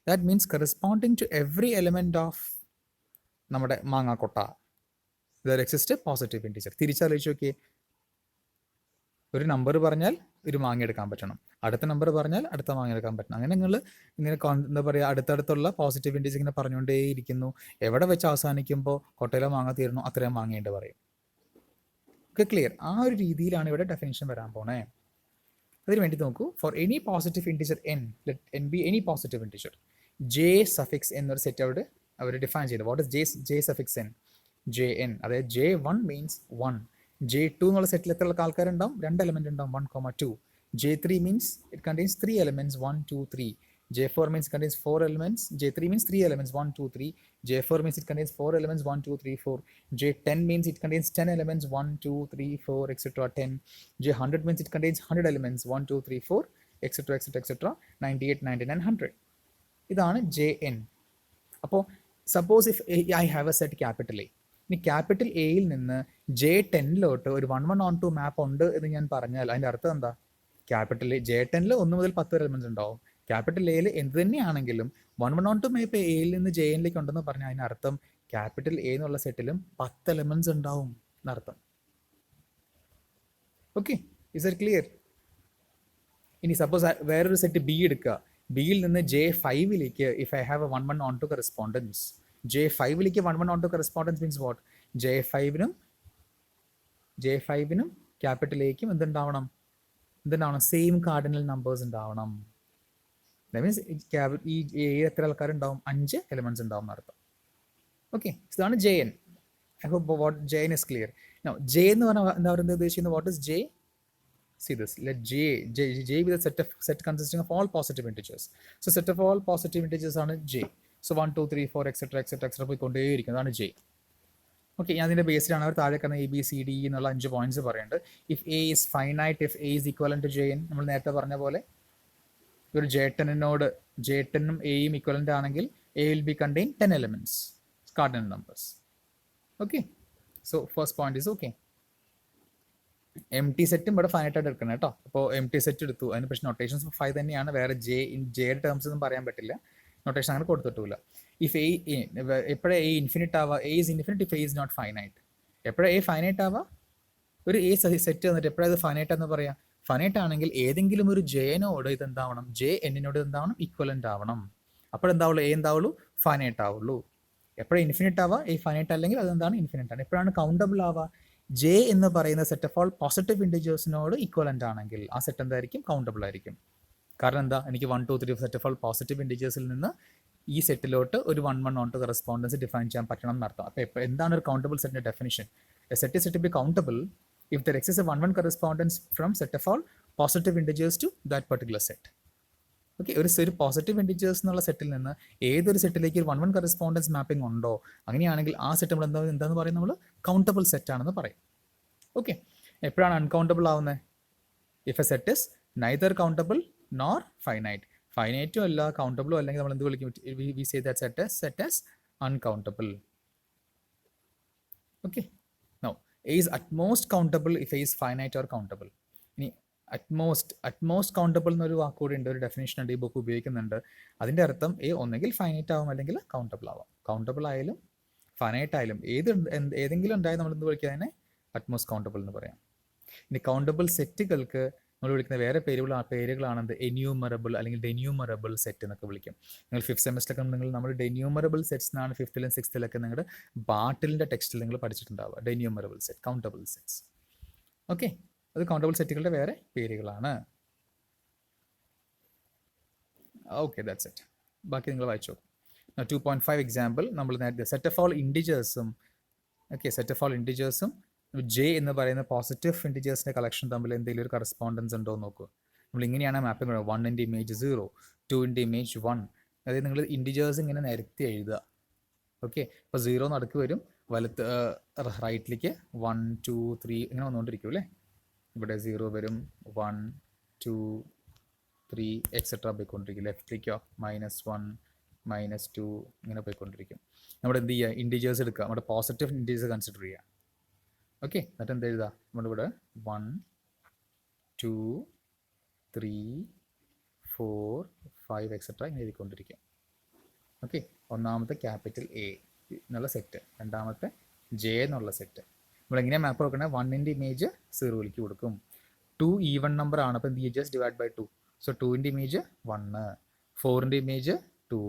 That means corresponding to every element of നമ്മുടെ മാങ്ങാക്കൊട്ട ദർ എക്സിസ്റ്റ് പോസിറ്റീവ് ഇൻറ്റിജർ. തിരിച്ചാലോചിച്ച് നോക്കിയേ, ഒരു നമ്പർ പറഞ്ഞാൽ ഒരു മാങ്ങ എടുക്കാൻ പറ്റണം, അടുത്ത നമ്പർ പറഞ്ഞാൽ അടുത്ത മാങ്ങ എടുക്കാൻ പറ്റണം. അങ്ങനെ നിങ്ങൾ ഇങ്ങനെ എന്താ പറയുക, അടുത്തടുത്തുള്ള പോസിറ്റീവ് ഇൻറ്റിജർ ഇങ്ങനെ പറഞ്ഞുകൊണ്ടേയിരിക്കുന്നു. എവിടെ വെച്ച് അവസാനിക്കുമ്പോൾ കൊട്ടയിലെ മാങ്ങ തീർന്നു, അത്രയും മാങ്ങയുണ്ട് പറയും. Okay, clear? ആ ഒരു രീതിയിലാണ് ഇവിടെ ഡെഫിനിഷൻ വരാൻ പോണേ. അതിന് വേണ്ടി നോക്കൂ, for any positive integer N, let N B any positive integer, J suffix എന്നൊരു സെറ്റ് അവർ ഡിഫൈൻ ചെയ്തു. What is J suffix N? J N, അതായത് J1 മീൻസ് 1. J2 എന്നുള്ള സെറ്റിൽ എത്ര ആൾക്കാരുണ്ടാവും? 2 എലമെന്റ് ഉണ്ടാവും, 1, 2. J3 means it contains 3 elements, 1, 2, 3. J4 means it contains 4 elements. J3 means 3 elements, 1, 2, 3. J4 means it contains 4 elements, 1, 2, 3, 4. J10 means it contains 10 elements, 1, 2, 3, 4, etc. 10. J100 means it contains 100 elements, 1, 2, 3, 4, etc. etc. etc. 98, 99, 100. ഇതാണ് Jn. അപ്പോൾ suppose if I have A set capital A, ഇനി capital എയിൽ നിന്ന് J10ലോട്ട് ഒരു 1, 1 on 2 മാപ്പ് ഉണ്ട് എന്ന് ഞാൻ പറഞ്ഞാൽ അതിൻ്റെ അർത്ഥം എന്താ? ക്യാപിറ്റൽ J10 1 മുതൽ 10 എലമെന്റ്സ് ഉണ്ടാവും. ക്യാപിറ്റൽ എയിൽ എന്ത് തന്നെയാണെങ്കിലും 1, 1 on 2 മാപ്പ് എയിൽ നിന്ന് Jnലേക്ക് ഉണ്ടെന്ന് പറഞ്ഞാൽ അതിനർത്ഥം ക്യാപിറ്റൽ എ എന്നുള്ള സെറ്റിലും 10 എലമെന്റ്സ് ഉണ്ടാവും എന്നർത്ഥം. Okay, is it clear? ഇനി സപ്പോസ് വേറൊരു സെറ്റ് ബി എടുക്കുക, ബിയിൽ നിന്ന് J5ലേക്ക് if I have a 1, 1 on 2 correspondence, J5ലേക്ക് 1, 1 on 2 കറസ്പോണ്ടൻസ് മീൻസ് വാട്ട്? J5നും ക്യാപിറ്റൽ എക്കും എന്തുണ്ടാവണം? സെയിം കാർഡിനൽ നമ്പേഴ്സ് ഉണ്ടാവണം. ദാറ്റ് മീൻസ് ഈ എയിൽ എത്ര ആൾക്കാരുണ്ടാവും? 5 എലമെന്റ്സ് ഉണ്ടാവും എന്നർത്ഥം. ഓക്കെ, ഇതാണ് Jn. I hope what Jn is clear. Now J എന്ന് പറഞ്ഞാൽ എന്താ പറയുന്നത് ഉദ്ദേശിക്കുന്നത്? What is J? See this, let J be the set consisting of all positive integers. So set of all positive integers ആണ് J. So 1, 2, 3, 4, etc. etc. etc. പോയിക്കൊണ്ടേയിരിക്കും. അതാണ് J. Okay, ഞാൻ അതിൻ്റെ ബേസിലാണ് അവർ താഴെ കാണുന്ന ABCD എന്നുള്ള 5 പോയിന്റ്സ് പറയുന്നുണ്ട്. If A is finite, if A is equivalent to Jn, നമ്മൾ നേരത്തെ പറഞ്ഞ പോലെ ഒരു J10നും എയും ഈക്വലൻ്റ് ആണെങ്കിൽ A will be contain 10 elements, cardinal numbers. Okay, so first point is okay. empty സെറ്റും ഇവിടെ ഫൈനൈറ്റ് ആയിട്ട് എടുക്കണം കേട്ടോ. അപ്പോൾ empty സെറ്റ് എടുത്തു, അതിന് പക്ഷേ നൊട്ടേഷൻസ് 5 തന്നെയാണ്, വേറെ ജെയുടെ ടേംസ് ഒന്നും പറയാൻ പറ്റില്ല, നൊട്ടേഷൻ അങ്ങനെ കൊടുത്തിട്ടില്ല. ഇഫ് എ എപ്പോഴേ എ ഇൻഫിനിറ്റ് ആവുക, A is infinite if A is not finite. എപ്പോഴേ എ ഫൈനൈറ്റ് ആവുക, ഒരു എ സെറ്റ് തന്നിട്ട് എപ്പോഴത് ഫൈനൈറ്റ് എന്ന് പറയാം? ഫൈനൈറ്റ് ആണെങ്കിൽ ഏതെങ്കിലും ഒരു ജെനോട് ഇതെന്താവണം, Jn-നോട് എന്താവണം, ഈക്വലൻ്റ് ആവണം. അപ്പോഴെന്താവുള്ളൂ, എ എന്താവുള്ളൂ, ഫൈനൈറ്റ് ആവുള്ളൂ. എപ്പോഴും ഇൻഫിനിറ്റ് ആവുക, എ ഫൈനൈറ്റ് അല്ലെങ്കിൽ അതെന്താണ്, ഇൻഫിനിറ്റ് ആണ്. എപ്പോഴാണ് കൗണ്ടബിൾ ആവുക? J എന്ന് പറയുന്ന സെറ്റ് ഓഫ് ഓൾ പോസിറ്റീവ് ഇൻറ്റിജേഴ്സിനോട് ഈക്വലൻ്റ് ആണെങ്കിൽ ആ സെറ്റ് എന്തായിരിക്കും, കൗണ്ടബിൾ ആയിരിക്കും. കാരണം എന്താ, എനിക്ക് 1, 2, 3 സെറ്റ് ഓഫ് ഓൾ പോസിറ്റീവ് ഇൻറ്റിജേഴ്സിൽ നിന്ന് ഈ സെറ്റിലോട്ട് ഒരു 1 1 കറസ്പോണ്ടൻസ് ഡിഫൈൻ ചെയ്യാൻ പറ്റണം എന്നർത്ഥം. അപ്പോൾ ഇപ്പോൾ എന്താണ് ഒരു കൗണ്ടബിൾ സെറ്റിൻ്റെ definition? A set is said to be countable if there exists a 1 1 correspondence from set of all positive integers to that particular set. Okay, ഒരു പോസിറ്റീവ് ഇൻറ്റിജേഴ്സ് എന്നുള്ള സെറ്റിൽ നിന്ന് ഏതൊരു സെറ്റിലേക്ക് ഒരു 1 1 കറസ്പോണ്ടൻസ് മാപ്പിംഗ് ഉണ്ടോ, അങ്ങനെയാണെങ്കിൽ ആ സെറ്റ് നമ്മൾ എന്താണെന്ന് പറയും, നമ്മൾ കൗണ്ടബിൾ സെറ്റ് ആണെന്ന് പറയും. ഓക്കെ, എപ്പോഴാണ് അൺകൗണ്ടബിൾ ആവുന്നത്? If a set is neither countable nor finite. ഫൈനൈറ്റും അല്ല കൗണ്ടബിളും അല്ലെങ്കിൽ നമ്മൾ എന്ത് വിളിക്കും? We say that set as uncountable. Okay, now A is at most countable if A is finite or countable. ഇനി അറ്റ്മോസ്റ്റ് കൗണ്ടബിൾ എന്നൊരു വാക്കുകൂടി ഉണ്ട്, ഒരു ഡെഫിനേഷൻ ഉണ്ട്, ഈ ബുക്ക് ഉപയോഗിക്കുന്നുണ്ട്. അതിൻ്റെ അർത്ഥം എ ഒന്നെങ്കിൽ ഫൈനൈറ്റ് ആവും അല്ലെങ്കിൽ കൗണ്ടബിൾ ആവാം. കൗണ്ടബിൾ ആയാലും ഫൈനൈറ്റ് ആയാലും ഏതെങ്കിലും ഉണ്ടായാൽ നമ്മൾ എന്ത് വിളിക്കുക? അതിനെ അറ്റ്മോസ്റ്റ് കൗണ്ടബിൾ എന്ന് പറയാം. ഇനി കൗണ്ടബിൾ സെറ്റുകൾക്ക് നമ്മൾ വിളിക്കുന്ന വേറെ പേരുകളാണെന്ത്? എന്യൂമറബിൾ അല്ലെങ്കിൽ ഡെന്യൂമറബിൾ സെറ്റ് എന്നൊക്കെ വിളിക്കും. നിങ്ങൾ 5th സെമസ്റ്ററിലൊക്കെ നമ്മൾ ഡെന്യൂമറബിൾ സെറ്റ്സ് എന്നാണ് 5th 6th നിങ്ങളുടെ ബാട്ടിലിൻ്റെ ടെക്സ്റ്റിൽ നിങ്ങൾ പഠിച്ചിട്ടുണ്ടാവുക. ഡെന്യൂമറബിൾ സെറ്റ്, കൗണ്ടബിൾ സെറ്റ്സ്. ഓക്കെ, അത് കൗണ്ടബിൾ സെറ്റുകളുടെ വേറെ പേരുകളാണ്. Okay, that's it. ബാക്കി നിങ്ങൾ വായിച്ചോ. 2.5 എക്സാമ്പിൾ നമ്മൾ നേരത്തെ സെറ്റ് ഓഫ് ഓൾ ഇൻറ്റിജേഴ്സും ജെ എന്ന് പറയുന്ന പോസിറ്റീവ് ഇൻറ്റിജേഴ്സിൻ്റെ കളക്ഷൻ തമ്മിൽ എന്തെങ്കിലും ഒരു കറസ്പോണ്ടൻസ് ഉണ്ടോ എന്ന് നോക്കൂ. നമ്മൾ ഇങ്ങനെയാണ് മാപ്പിംഗ് ചെയ്യുന്നത്. 1 ഇമേജ് 0, 2 ഇമേജ് 1. അതായത് നിങ്ങൾ ഇൻറ്റിജേഴ്സ് ഇങ്ങനെ നിരത്തി എഴുതുക. ഓക്കെ, ഇപ്പോൾ 0 നടുക്ക് വരും, വലത്ത് റൈറ്റിലേക്ക് 1 2 3 ഇങ്ങനെ വന്നുകൊണ്ടിരിക്കും അല്ലേ. ഇവിടെ 0 വരും, 1 2 3 എക്സെട്ര പോയിക്കൊണ്ടിരിക്കും. ലെഫ്റ്റിലേക്കോ -1 -2 ഇങ്ങനെ പോയിക്കൊണ്ടിരിക്കും. നമ്മുടെ എന്ത് ചെയ്യുക? ഇൻറ്റിജേഴ്സ് എടുക്കുക, നമ്മുടെ പോസിറ്റീവ് ഇൻറ്റിജേഴ്സ് കൺസിഡർ ചെയ്യുക. ഓക്കെ, എന്നിട്ട് എന്ത് എഴുതുക? നമ്മളിവിടെ 1 2 3 4 5 എക്സെട്ര ഇങ്ങനെ എഴുതിക്കൊണ്ടിരിക്കും. ഓക്കെ, ഒന്നാമത്തെ ക്യാപിറ്റൽ എ എന്നുള്ള സെറ്റ്, രണ്ടാമത്തെ ജെ എന്നുള്ള സെറ്റ്. നമ്മളെങ്ങനെയാണ് മാപ്പ് കൊടുക്കണേ? 1 ഇമേജ് 0ലേക്ക് കൊടുക്കും. 2 ഈവൺ നമ്പർ ആണ്, അപ്പോൾ എന്ത് ചെയ്യുക? Just divide by 2. So 2 image 1, 4 image 2,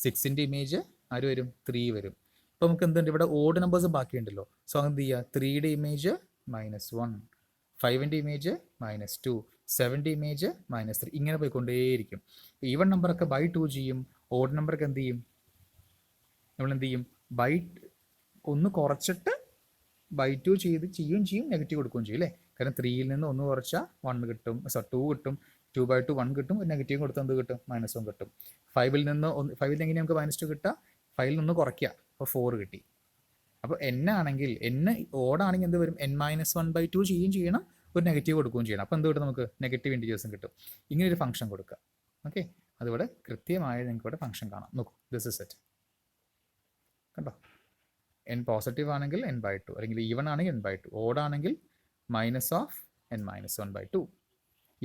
6 image ആര് വരും? 3 വരും. ഇപ്പോൾ നമുക്ക് എന്തുണ്ട്? ഇവിടെ ഓഡ് നമ്പേഴ്സ് ബാക്കിയുണ്ടല്ലോ. സോ എന്ത് ചെയ്യുക? 3 ഇമേജ് -1, 5 ഇമേജ് -2, 7 ഇമേജ് -3 ഇങ്ങനെ പോയിക്കൊണ്ടേയിരിക്കും. ഈവൺ നമ്പറൊക്കെ ബൈ 2 ചെയ്യും, ഓഡ് നമ്പറൊക്കെ എന്ത് ചെയ്യും? നമ്മൾ എന്ത് ചെയ്യും? ബൈ 1 കുറച്ചിട്ട് ബൈ 2 ചെയ്യും, നെഗറ്റീവ് കൊടുക്കുകയും ചെയ്യും അല്ലേ. കാരണം 3യിൽ നിന്ന് 1 കുറച്ചാൽ 1 കിട്ടും, 2 കിട്ടും, 2/2 1 കിട്ടും, നെഗറ്റീവ് കൊടുത്താൽ എന്ത് കിട്ടും? -1 കിട്ടും. 5ൽ നിന്ന് എങ്ങനെ നമുക്ക് -2 കിട്ടുക? 5ൽ നിന്ന് കുറയ്ക്കുക, അപ്പോൾ 4 കിട്ടി. അപ്പോൾ n ആണെങ്കിൽ ഓടാണെങ്കിൽ എന്ത് വരും? n-1/2 ചെയ്യണം, ഒരു നെഗറ്റീവ് കൊടുക്കുകയും ചെയ്യണം. അപ്പോൾ എന്ത് കിട്ടും? നമുക്ക് നെഗറ്റീവ് ഇൻറ്റിജേഴ്സും കിട്ടും. ഇങ്ങനെ ഒരു ഫംഗ്ഷൻ കൊടുക്കുക. ഓക്കെ, അതിവിടെ കൃത്യമായി നിങ്ങൾക്ക് ഇവിടെ ഫംഗ്ഷൻ കാണാം. നോക്കൂ, ദിസ് ഇസ് ഇറ്റ്. കണ്ടോ? n പോസിറ്റീവ് ആണെങ്കിൽ n/2, അല്ലെങ്കിൽ ഈവൺ ആണെങ്കിൽ n/2, ഓടാണെങ്കിൽ -n-1/2.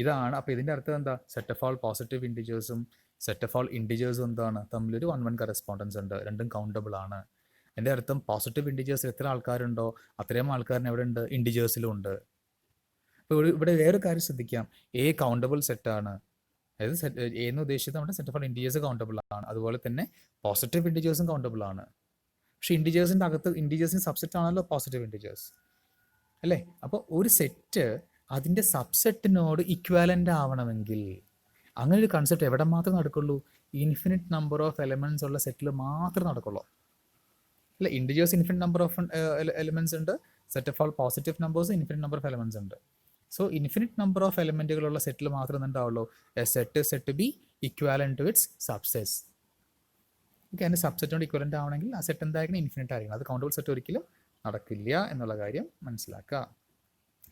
ഇതാണ്. അപ്പോൾ ഇതിൻ്റെ അർത്ഥം എന്താ? സെറ്റ് ഓഫ് ഓൾ പോസിറ്റീവ് ഇൻറ്റിജേഴ്സും സെറ്റ് ഓഫ് ഓൾ ഇൻറ്റിജേഴ്സും എന്താണ്? തമ്മിലൊരു 1 1 കറസ്പോണ്ടൻസ് ഉണ്ട്, രണ്ടും കൗണ്ടബിൾ ആണ്. എൻ്റെ അർത്ഥം പോസിറ്റീവ് ഇൻറ്റിജേഴ്സിൽ എത്ര ആൾക്കാരുണ്ടോ അത്രയും ആൾക്കാരിന് എവിടെ ഉണ്ട്? ഇൻറ്റിജേഴ്സിലും ഉണ്ട്. അപ്പോൾ ഇവിടെ വേറെ കാര്യം ശ്രദ്ധിക്കാം, എ കൗണ്ടബിൾ സെറ്റാണ്. അതായത് എന്ന് ഉദ്ദേശിച്ചത് നമ്മുടെ set of all integers countable ആണ്, അതുപോലെ തന്നെ പോസിറ്റീവ് ഇൻറ്റിജേഴ്സും കൗണ്ടബിൾ ആണ്. പക്ഷേ ഇൻറ്റിജേഴ്സിൻ്റെ അകത്ത് ഇൻറ്റിജേഴ്സിൻ്റെ സബ്സെറ്റ് ആണല്ലോ പോസിറ്റീവ് ഇൻറ്റിജേഴ്സ് അല്ലേ. അപ്പോൾ ഒരു സെറ്റ് അതിൻ്റെ സബ്സെറ്റിനോട് ഇക്വാലൻ്റ് ആവണമെങ്കിൽ അങ്ങനെ ഒരു കൺസെപ്റ്റ് എവിടെ മാത്രമേ നടക്കുള്ളൂ? ഇൻഫിനിറ്റ് നമ്പർ ഓഫ് എലമെൻറ്റ്സ് ഉള്ള സെറ്റിൽ മാത്രമേ നടക്കുള്ളൂ അല്ല. Integers infinite number of elements ഉണ്ട്, set of all positive numbers infinite number of elements ഉണ്ട്. സോ ഇൻഫിനിറ്റ് നമ്പർ ഓഫ് എലമെൻറ്റുകളുള്ള സെറ്റിൽ മാത്രമേ ഉണ്ടാവുള്ളൂ a set B equivalent to its subsets. Okay, അതിൻ്റെ സബ്സെറ്റിനോട് ഇക്വലൻ്റ് ആവണമെങ്കിൽ ആ സെറ്റ് എന്തായിരിക്കണം? ഇൻഫിനിറ്റ് ആയിരിക്കണം. അത് കൗണ്ടബിൾ സെറ്റ് ഒരിക്കലും നടക്കില്ല എന്നുള്ള കാര്യം മനസ്സിലാക്കുക.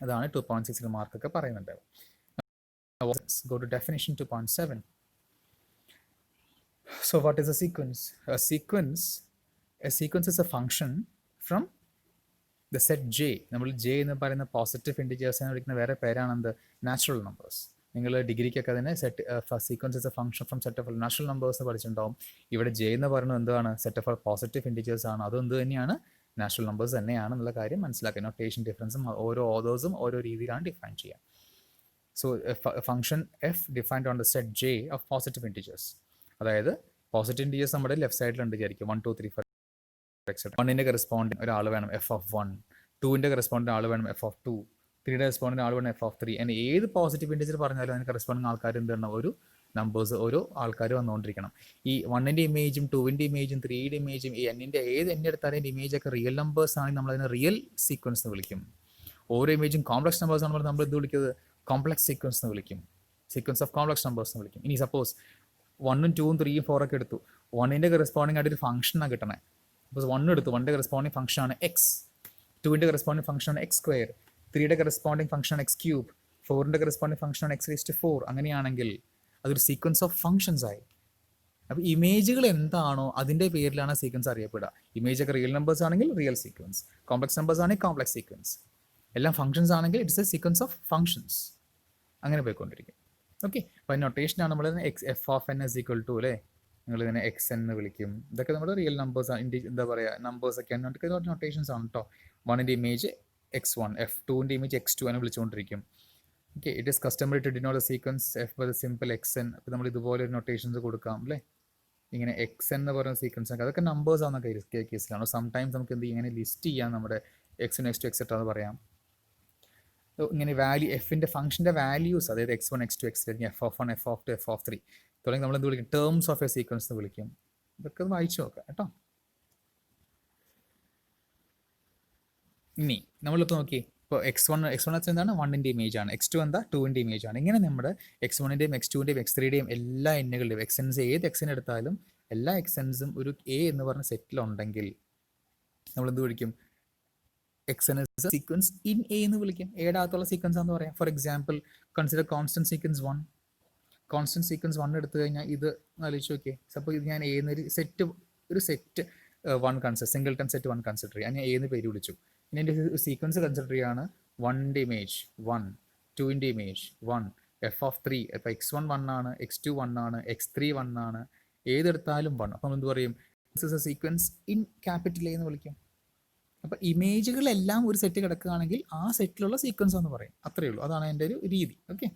അതാണ് 2.6 മാർക്കൊക്കെ പറയുന്നുണ്ട്. Go to definition 2.7. So what is a sequence? A sequence is a function from the set J. നമ്മൾ J എന്ന് പറയുന്ന പോസിറ്റീവ് ഇൻറ്റിജേഴ്സിനെ വിളിക്കുന്ന വേറെ പേരാണെന്ത്? Natural numbers. നിങ്ങൾ ഡിഗ്രിക്കൊക്കെ അതിനെ sequence is a function from set of natural numbers പഠിച്ചിട്ടുണ്ടാവും. ഇവിടെ J എന്ന് പറയുന്നത് എന്താണ്? സെറ്റ് ഓഫ് പോസിറ്റീവ് ഇൻറ്റിജേഴ്സ് ആണ്. അതും എന്ത് തന്നെയാണ്? നാച്ചുറൽ നമ്പേഴ്സ് തന്നെയാണെന്നുള്ള കാര്യം മനസ്സിലാക്കുക. നൊട്ടേഷൻ ഡിഫറൻസും ഓരോ ഓതേഴ്സും ഓരോ രീതിയിലാണ് ഡിഫൈൻ ചെയ്യുക. So function F defined on the set J of positive integers. അതായത് പോസിറ്റീവ് ഇൻറ്റിജേഴ്സ് നമ്മുടെ ലെഫ്റ്റ് സൈഡിലുണ്ട് വിചാരിക്കും, 1 2 3 4 എക്സെട്ര. 1ൻ്റെ കറസ്പോണ്ടിങ് ഒരാൾ വേണം f(1), 2ൻ്റെ കറസ്പോണ്ടിങ് ആൾ വേണം f(2), 3യുടെ കറസ്പോണ്ടിങ് ആൾ വേണം f(3). അങ്ങനെ ഏത് പോസിറ്റീവ് ഇൻറ്റിജർ പറഞ്ഞാലും അതിന് കറസ്പോണ്ടിങ് ആൾക്കാർ എന്താണ്? ഒരു നമ്പേഴ്സ് ഓരോ ആൾക്കാർ വന്നുകൊണ്ടിരിക്കണം. ഈ 1ൻ്റെ ഇമേജും 2ൻ്റെ ഇമേജും 3യുടെ ഇമേജും ഈ എന്നിൻ്റെ ഏത് എന്നെ എടുത്താലും ഇമേജൊക്കെ റിയൽ നമ്പേഴ്സ് ആണെങ്കിൽ നമ്മളതിനെ റിയൽ സീക്വൻസ് എന്ന് വിളിക്കും. ഓരോ ഇമേജും കോംപ്ലക്സ് നമ്പേഴ്സ് ആണെങ്കിൽ നമ്മൾ എന്ത് വിളിക്കുന്നത്? കോംപ്ലക്സ് സീക്വൻസ് എന്ന് വിളിക്കും. സീക്വൻസ് ഓഫ് കോംപ്ലക്സ് നമ്പേഴ്സ് എന്ന് വിളിക്കും. ഇനി സപ്പോസ് 1ഉം 2ഉം 3ഉം 4 ഒക്കെ എടുത്തു. 1ൻ്റെ കറസ്പോണ്ടിങ് ആയിട്ട് ഒരു ഫംഗ്ഷനാണ് കിട്ടണേ. സപ്പോസ് 1 എടുത്തു, 1ൻ്റെ കറസ്പോണ്ടിങ് ഫംഗ്ഷനാണ് എക്സ്, 2ൻ്റെ കറസ്പോണ്ടിങ് ഫംഗ്ഷനാണ് എക്സ് സ്ക്വയർ, 3യുടെ കറസ്പോണ്ടിങ് ഫംഗ്ഷനാണ് എക്സ് ക്യൂബ്, 4ൻ്റെ കറസ്പോണ്ടിങ് ഫംഗ്ഷനാണ് എക്സ് റേസ് ടു 4. അങ്ങനെയാണെങ്കിൽ അതൊരു സീക്വൻസ് ഓഫ് ഫംഗ്ഷൻസ് ആയി. അപ്പോൾ ഇമേജുകൾ എന്താണോ അതിൻ്റെ പേരിലാണ് സീക്വൻസ് അറിയപ്പെടുക. ഇമേജൊക്കെ റിയൽ നമ്പേഴ്സ് ആണെങ്കിൽ റിയൽ സീക്വൻസ്, കോംപ്ലക്സ് നമ്പേഴ്സ് ആണെങ്കിൽ കോംപ്ലക്സ് സീക്വൻസ്, എല്ലാം ഫംഗ്ഷൻസ് ആണെങ്കിൽ it's a sequence of functions. അങ്ങനെ പോയിക്കൊണ്ടിരിക്കും. ഓക്കെ, അപ്പോൾ നൊട്ടേഷനാണ് നമ്മൾ F of N is equal to അല്ലേ, നിങ്ങളിതിനെ എക്സ് എന്ന് വിളിക്കും. ഇതൊക്കെ നമ്മുടെ റിയൽ നമ്പേഴ്സ് ആണ്, എന്താ പറയുക, നമ്പേഴ്സൊക്കെയാണ്. നൊട്ടേഷൻസ് ആണ് കേട്ടോ. 1ൻ്റെ ഇമേജ് x1, f2ൻ്റെ ഇമേജ് x2 എന്ന് വിളിച്ചുകൊണ്ടിരിക്കും. Okay, it is customary to denote the sequence F by the simple X N. അപ്പോൾ നമ്മൾ ഇതുപോലെ ഒരു നൊട്ടേഷൻസ് കൊടുക്കാം അല്ലേ, ഇങ്ങനെ എക്സ് എന്ന് പറയുന്ന സീക്വൻസ് ഒക്കെ അതൊക്കെ നമ്പേഴ്സ് ആണെന്നൊക്കെ കേസിലാണ്. സംടൈംസ് നമുക്ക് എന്ത് ഇങ്ങനെ ലിസ്റ്റ് ചെയ്യാം, നമ്മുടെ എക്സ് നെക്സ്റ്റ് എക്സെട്ര എന്ന് പറയാം. ഇങ്ങനെ വാല്യൂ എഫിൻ്റെ ഫംഗ്ഷൻ്റെ വാല്യൂസ്, അതായത് x1 x2 x3 f(1) f(2) f(3) തുടങ്ങി നമ്മൾ എന്ത് വിളിക്കും? ടേംസ് ഓഫ് എ സീക്വൻസ് എന്ന് വിളിക്കും. ഇതൊക്കെ വായിച്ചു നോക്കാം കേട്ടോ. ഇനി നമ്മളിപ്പോൾ നോക്കി, ഇപ്പോൾ x1 എന്താണ്? 1ൻ്റെ ഇമേജ് ആണ്. x2 എന്താ? 2ൻ്റെ ഇമേജ് ആണ്. ഇങ്ങനെ നമ്മുടെ x1ൻ്റെയും x2ൻ്റെയും x3യുടെയും എല്ലാ എന്നുകളുടെയും എക്സെൻസ്, ഏത് എക്സിന് എടുത്താലും എല്ലാ എക്സെൻസും ഒരു എ എന്ന് പറഞ്ഞ സെറ്റിലുണ്ടെങ്കിൽ നമ്മൾ എന്ത് വിളിക്കും? X N is a sequence in A എന്ന് വിളിക്കും. എയുടെ അകത്തുള്ള സീക്വൻസ് എന്ന് പറയാം. For example consider constant sequence 1. Constant sequence 1 എടുത്തു കഴിഞ്ഞാൽ ഇത് ആലോചിച്ച് നോക്കിയേ. സപ്പോസ് ഇത് ഞാൻ ഒരു set 1 consider, singleton set 1 consider ചെയ്യാം. ഞാൻ എന്ന് പേര് വിളിച്ചു. ഇനി എൻ്റെ സീക്വൻസ് കൺസിഡർ ചെയ്യാണ്. 1ൻ്റെ ഇമേജ് 1, 2ൻ്റെ ഇമേജ് 1, f(3) ഇപ്പോൾ x1 1 ആണ്, x2 1 ആണ്, x3 1 ആണ്, ഏതെടുത്താലും 1. അപ്പം എന്ത് പറയും? This is a sequence in capital A എന്ന് വിളിക്കും. അപ്പോൾ ഇമേജുകളെല്ലാം ഒരു സെറ്റ് കിടക്കുകയാണെങ്കിൽ ആ സെറ്റിലുള്ള സീക്വൻസ് എന്ന് പറയും. അത്രയേ ഉള്ളൂ. അതാണ് എൻ്റെ ഒരു രീതി. Okay,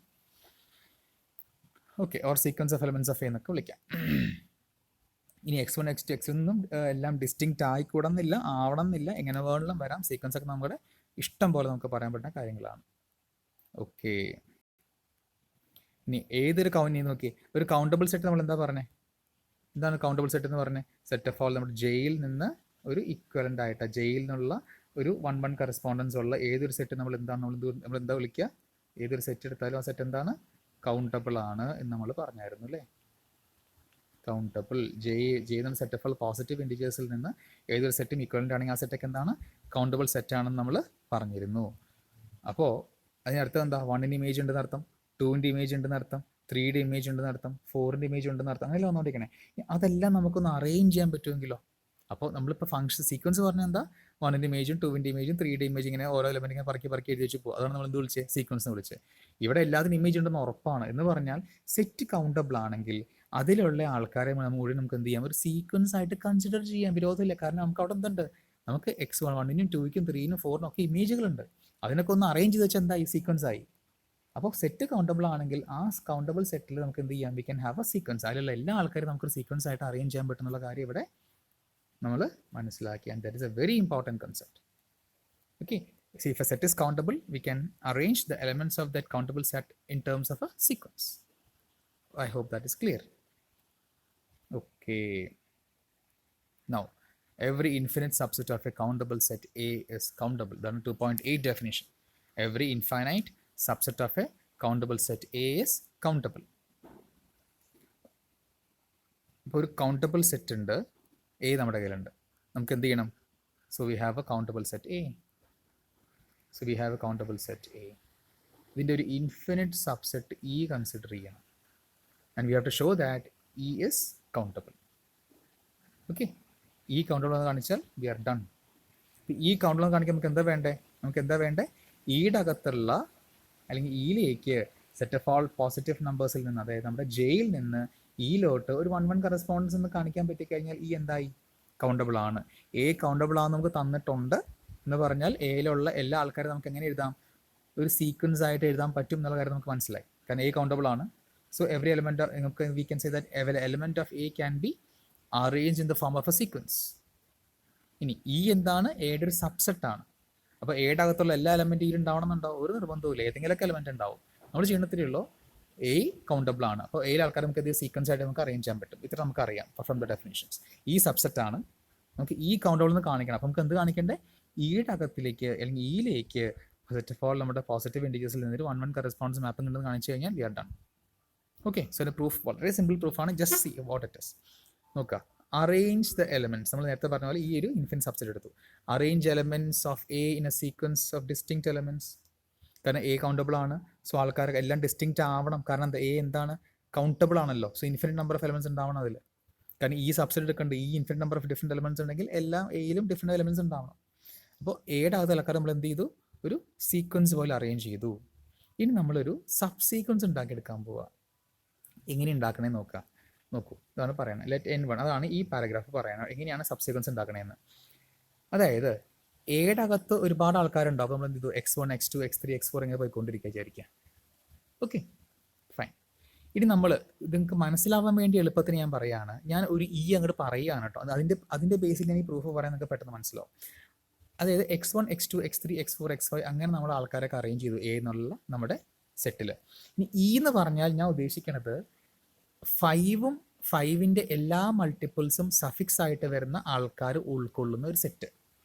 or sequence of elements of A എന്നൊക്കെ വിളിക്കാം. ഇനി x1 x2 x1 നിന്നും എല്ലാം ഡിസ്റ്റിങ്ക്റ്റ് ആയിക്കൂടുന്നില്ല, ആവണമെന്നില്ല, എങ്ങനെ വേണമെങ്കിലും വരാം. സീക്വൻസ് ഒക്കെ നമ്മുടെ ഇഷ്ടം പോലെ നമുക്ക് പറയാൻ പറ്റുന്ന കാര്യങ്ങളാണ്. ഓക്കെ, ഇനി ഏതൊരു നോക്കി, ഒരു കൗണ്ടബിൾ സെറ്റ് നമ്മൾ എന്താ പറഞ്ഞത്? എന്താണ് കൗണ്ടബിൾ സെറ്റ് എന്ന് പറഞ്ഞത്? സെറ്റ് ഓഫ് ഓൾ നമ്മുടെ ജെയിൽ നിന്ന് ഒരു ഇക്വലൻ്റ് ആയിട്ട് ജെയിൽ നിന്നുള്ള ഒരു 1 കറസ്പോണ്ടൻസ് ഉള്ള ഏതൊരു സെറ്റ് നമ്മൾ എന്താ വിളിക്കുക? ഏതൊരു സെറ്റ് എടുത്താലും ആ സെറ്റ് എന്താണ്? കൗണ്ടബിൾ ആണ് എന്ന് നമ്മൾ പറഞ്ഞായിരുന്നു അല്ലേ. കൗണ്ടബിൾ ജെ എന്ന സെറ്റ് ഓഫ് ഓൾ പോസിറ്റീവ് ഇൻഡിജേഴ്സിൽ നിന്ന് ഏതൊരു സെറ്റും ഇക്വലൻ്റ് ആണെങ്കിൽ ആ സെറ്റൊക്കെ എന്താണ്? കൗണ്ടബിൾ സെറ്റ് ആണെന്ന് നമ്മൾ പറഞ്ഞിരുന്നു. അപ്പോൾ അതിനർത്ഥം എന്താ? 1ൻ്റെ ഇമേജ് ഉണ്ടെന്ന് അർത്ഥം, 2ൻ്റെ ഇമേജ് ഉണ്ടെന്ന് അർത്ഥം, 3യുടെ ഇമേജ് ഉണ്ടെന്ന് അർത്ഥം, 4ൻ്റെ ഇമേജ് ഉണ്ടെന്ന് അർത്ഥം. അങ്ങനെയല്ല വന്നുകൊണ്ടിരിക്കണേ. അതെല്ലാം നമുക്കൊന്ന് അറേഞ്ച് ചെയ്യാൻ പറ്റുമെങ്കിലോ? അപ്പോൾ നമ്മളിപ്പോൾ ഫംഗ്ഷൻ സീക്വൻസ് പറഞ്ഞാൽ എന്താ? 1ൻ്റെ ഇമേജും 2ൻ്റെ ഇമേജും 3യുടെ ഇമേജ് ഇങ്ങനെ ഓരോ എലമെൻറ്റ് ഇങ്ങനെ പറക്കി എഴുതി വെച്ച് പോകും. അതാണ് നമ്മൾ എന്ത് വിളിച്ചത്? സീക്വൻസ് എന്ന് വിളിച്ചത്. ഇവിടെ എല്ലാത്തിനും ഇമേജ് ഉണ്ടെന്ന് ഉറപ്പാണ് എന്ന് പറഞ്ഞാൽ സെറ്റ് കൗണ്ടബിൾ ആണെങ്കിൽ അതിലുള്ള ആൾക്കാരെ മുഴുവൻ നമുക്ക് എന്ത് ചെയ്യാം? ഒരു സീക്വൻസ് ആയിട്ട് കൺസിഡർ ചെയ്യാം. വിരോധമില്ല. കാരണം നമുക്ക് അവിടെ എന്തുണ്ട്? നമുക്ക് x1 1നും 2നും 3നും 4നും ഒക്കെ ഇമേജുകളുണ്ട്. അതിനൊക്കെ ഒന്ന് അറേഞ്ച് ചെയ്ത് വെച്ചാൽ എന്തായി? സീക്വൻസ് ആയി. അപ്പോൾ സെറ്റ് കൗണ്ടബിൾ ആണെങ്കിൽ ആ കൗണ്ടബിൾ സെറ്റിൽ നമുക്ക് എന്ത് ചെയ്യാം? We can have A sequence. അതിലുള്ള എല്ലാ ആൾക്കാരും നമുക്കൊരു സീക്വൻസ് ആയിട്ട് അറേഞ്ച് ചെയ്യാൻ പറ്റുന്നുള്ള കാര്യം ഇവിടെ നമ്മൾ മനസ്സിലാക്കി. And that is A very important concept. Okay, see if a set is countable, we can arrange the elements of that countable set in terms of a sequence. I hope that is clear. Okay, now every infinite subset of a countable set A is countable. That is 2.8 definition. Every infinite subset of a countable set A is countable. ഇപ്പോൾ ഒരു countable set ഉണ്ട്, A നമ്മുടെ കയ്യിലുണ്ട്. നമുക്ക് എന്ത് ചെയ്യണം? So we have a countable set A. So we have a countable set A. ഇതിൻ്റെ ഒരു ഇൻഫിനിറ്റ് സബ്സെറ്റ് E കൺസിഡർ ചെയ്യണം. And we have to show that E is countable. Okay, E countable എന്ന് കാണിച്ചാൽ വി ആർ ഡൺ. ഈ countable എന്ന് കാണിക്കാൻ നമുക്ക് എന്താ വേണ്ടേ? ഈയുടെ അകത്തുള്ള അല്ലെങ്കിൽ ഇയിലേക്ക് സെറ്റ് ഓഫ് ഓൾ പോസിറ്റീവ് നമ്പേഴ്സിൽ നിന്ന്, അതായത് നമ്മുടെ ജെയിൽ നിന്ന് ഇയിലോട്ട് ഒരു 1 കറസ്പോണ്ടൻസ് എന്ന് കാണിക്കാൻ പറ്റിക്കഴിഞ്ഞാൽ ഈ എന്തായി? കൗണ്ടബിൾ ആണ്. എ കൗണ്ടബിൾ ആണെന്ന് നമുക്ക് തന്നിട്ടുണ്ട് എന്ന് പറഞ്ഞാൽ എയിലുള്ള എല്ലാ ആൾക്കാരും നമുക്ക് എങ്ങനെ എഴുതാം? ഒരു സീക്വൻസ് ആയിട്ട് എഴുതാൻ പറ്റും എന്നുള്ള കാര്യം നമുക്ക് മനസ്സിലായി. കാരണം എ കൗണ്ടബിൾ ആണ്. സോ എവറി എലമെന്റ് നമുക്ക് we can say that every element of A can be arrange in the form of A sequence. ഇനി ഇ എന്താണ്? എയുടെ ഒരു സബ്സെറ്റ് ആണ്. അപ്പോൾ എയുടെ അകത്തുള്ള എല്ലാ എലമെന്റ് ഇതിൽ ഉണ്ടാവണമെന്നുണ്ടാവും? ഒരു നിർബന്ധവും ഇല്ല. ഏതെങ്കിലുമൊക്കെ എലമെന്റ് ഉണ്ടാവും. നമ്മൾ ചെയ്യണത്തിലേ ഉള്ളൂ, എ കൗണ്ടബിൾ ആണ്. അപ്പോൾ എയിൽ ആൾക്കാർ നമുക്ക് ഇത് സീക്വൻസ് ആയിട്ട് നമുക്ക് അറേഞ്ച് ചെയ്യാൻ പറ്റും. ഇത്ര നമുക്ക് അറിയാം ഫ്രം ദ ഡെഫിനിഷൻസ്. ഈ സബ്സെറ്റ് ആണ് നമുക്ക് ഈ കൗണ്ടബിൾ എന്ന് കാണിക്കണം. അപ്പോൾ നമുക്ക് എന്ത് കാണിക്കണ്ടേ? ഈയുടെ അകത്തിലേക്ക് അല്ലെങ്കിൽ ഈയിലേക്ക് ഫസ്റ്റ് ഓഫ് ഓൾ നമ്മുടെ പോസിറ്റീവ് ഇൻഡിക്കേഴ്സിൽ നിന്നൊരു 1-1 കറസ്പോണ്ടൻസ് മാപ്പിംഗ് ഉണ്ടെന്ന് കാണിച്ചു കഴിഞ്ഞാൽ we are done. Okay, so ഒരു പ്രൂഫ് വളരെ സിമ്പിൾ പ്രൂഫാണ്. Just see what it is. നോക്കുക, അറേഞ്ച് ദ എലമെന്റ്സ്. നമ്മൾ നേരത്തെ പറഞ്ഞ പോലെ ഈ ഒരു ഇൻഫിനിറ്റ് സബ്സെറ്റ് എടുത്തു. Arrange elements of A in a sequence of distinct elements. കാരണം എ കൗണ്ടബിൾ ആണ്, സോ ആൾക്കാർക്ക് എല്ലാം ഡിസ്റ്റിങ്ക്റ്റ് ആവണം. കാരണം എ എന്താണ്? കൗണ്ടബിൾ ആണല്ലോ. So infinite number of elements ഉണ്ടാവണം അതിൽ. കാരണം ഈ സബ്സെറ്റ് എടുക്കേണ്ട ഈ infinite number of different elements ഉണ്ടെങ്കിൽ എല്ലാം എയിലും ഡിഫറെൻറ്റ് എലമെന്റ്സ് ഉണ്ടാവണം. അപ്പോൾ എയുടെ അകത്ത് ആൾക്കാർ നമ്മൾ എന്ത് ചെയ്തു? ഒരു സീക്വൻസ് പോലെ അറേഞ്ച് ചെയ്തു. ഇനി നമ്മളൊരു സബ് സീക്വൻസ് ഉണ്ടാക്കിയെടുക്കാൻ പോവുക. എങ്ങനെ ഉണ്ടാക്കണേ നോക്കുക. നോക്കൂ, ഇതാണ് പറയുന്നത്. ലെറ്റ് n1, അതാണ് ഈ പാരഗ്രാഫ് പറയുന്നത്. എങ്ങനെയാണ് സബ് സീക്വൻസ് ഉണ്ടാക്കണേന്ന്. അതായത് എയുടെ അകത്ത് ഒരുപാട് ആൾക്കാരുണ്ടാവും. അപ്പോൾ നമ്മൾ എന്ത് ചെയ്തു? x1 x2 x3 x4 ഇങ്ങനെ പോയിക്കൊണ്ടിരിക്കുക വിചാരിക്കുക. Okay, fine. ഇനി നമ്മൾ നിങ്ങൾക്ക് മനസ്സിലാവാൻ വേണ്ടി എളുപ്പത്തിന് ഞാൻ പറയുകയാണ്, ഞാൻ ഒരു അങ്ങോട്ട് പറയുകയാണ് കേട്ടോ. അതിൻ്റെ ബേസിൽ ഞാൻ ഈ പ്രൂഫ് പറയാൻ നിങ്ങൾക്ക് പെട്ടെന്ന് മനസ്സിലാവും. അതായത് x1 x2 x3 x4 x5 അങ്ങനെ നമ്മൾ ആൾക്കാരൊക്കെ അറേഞ്ച് ചെയ്തു എ എന്നുള്ള നമ്മുടെ സെറ്റിൽ. ഇനി എന്ന് പറഞ്ഞാൽ ഞാൻ ഉദ്ദേശിക്കുന്നത് 5ഉം 5ൻ്റെ എല്ലാ മൾട്ടിപ്പിൾസും സഫിക്സ് ആയിട്ട് വരുന്ന ആൾക്കാർ ഉൾക്കൊള്ളുന്ന ഒരു സെറ്റ്.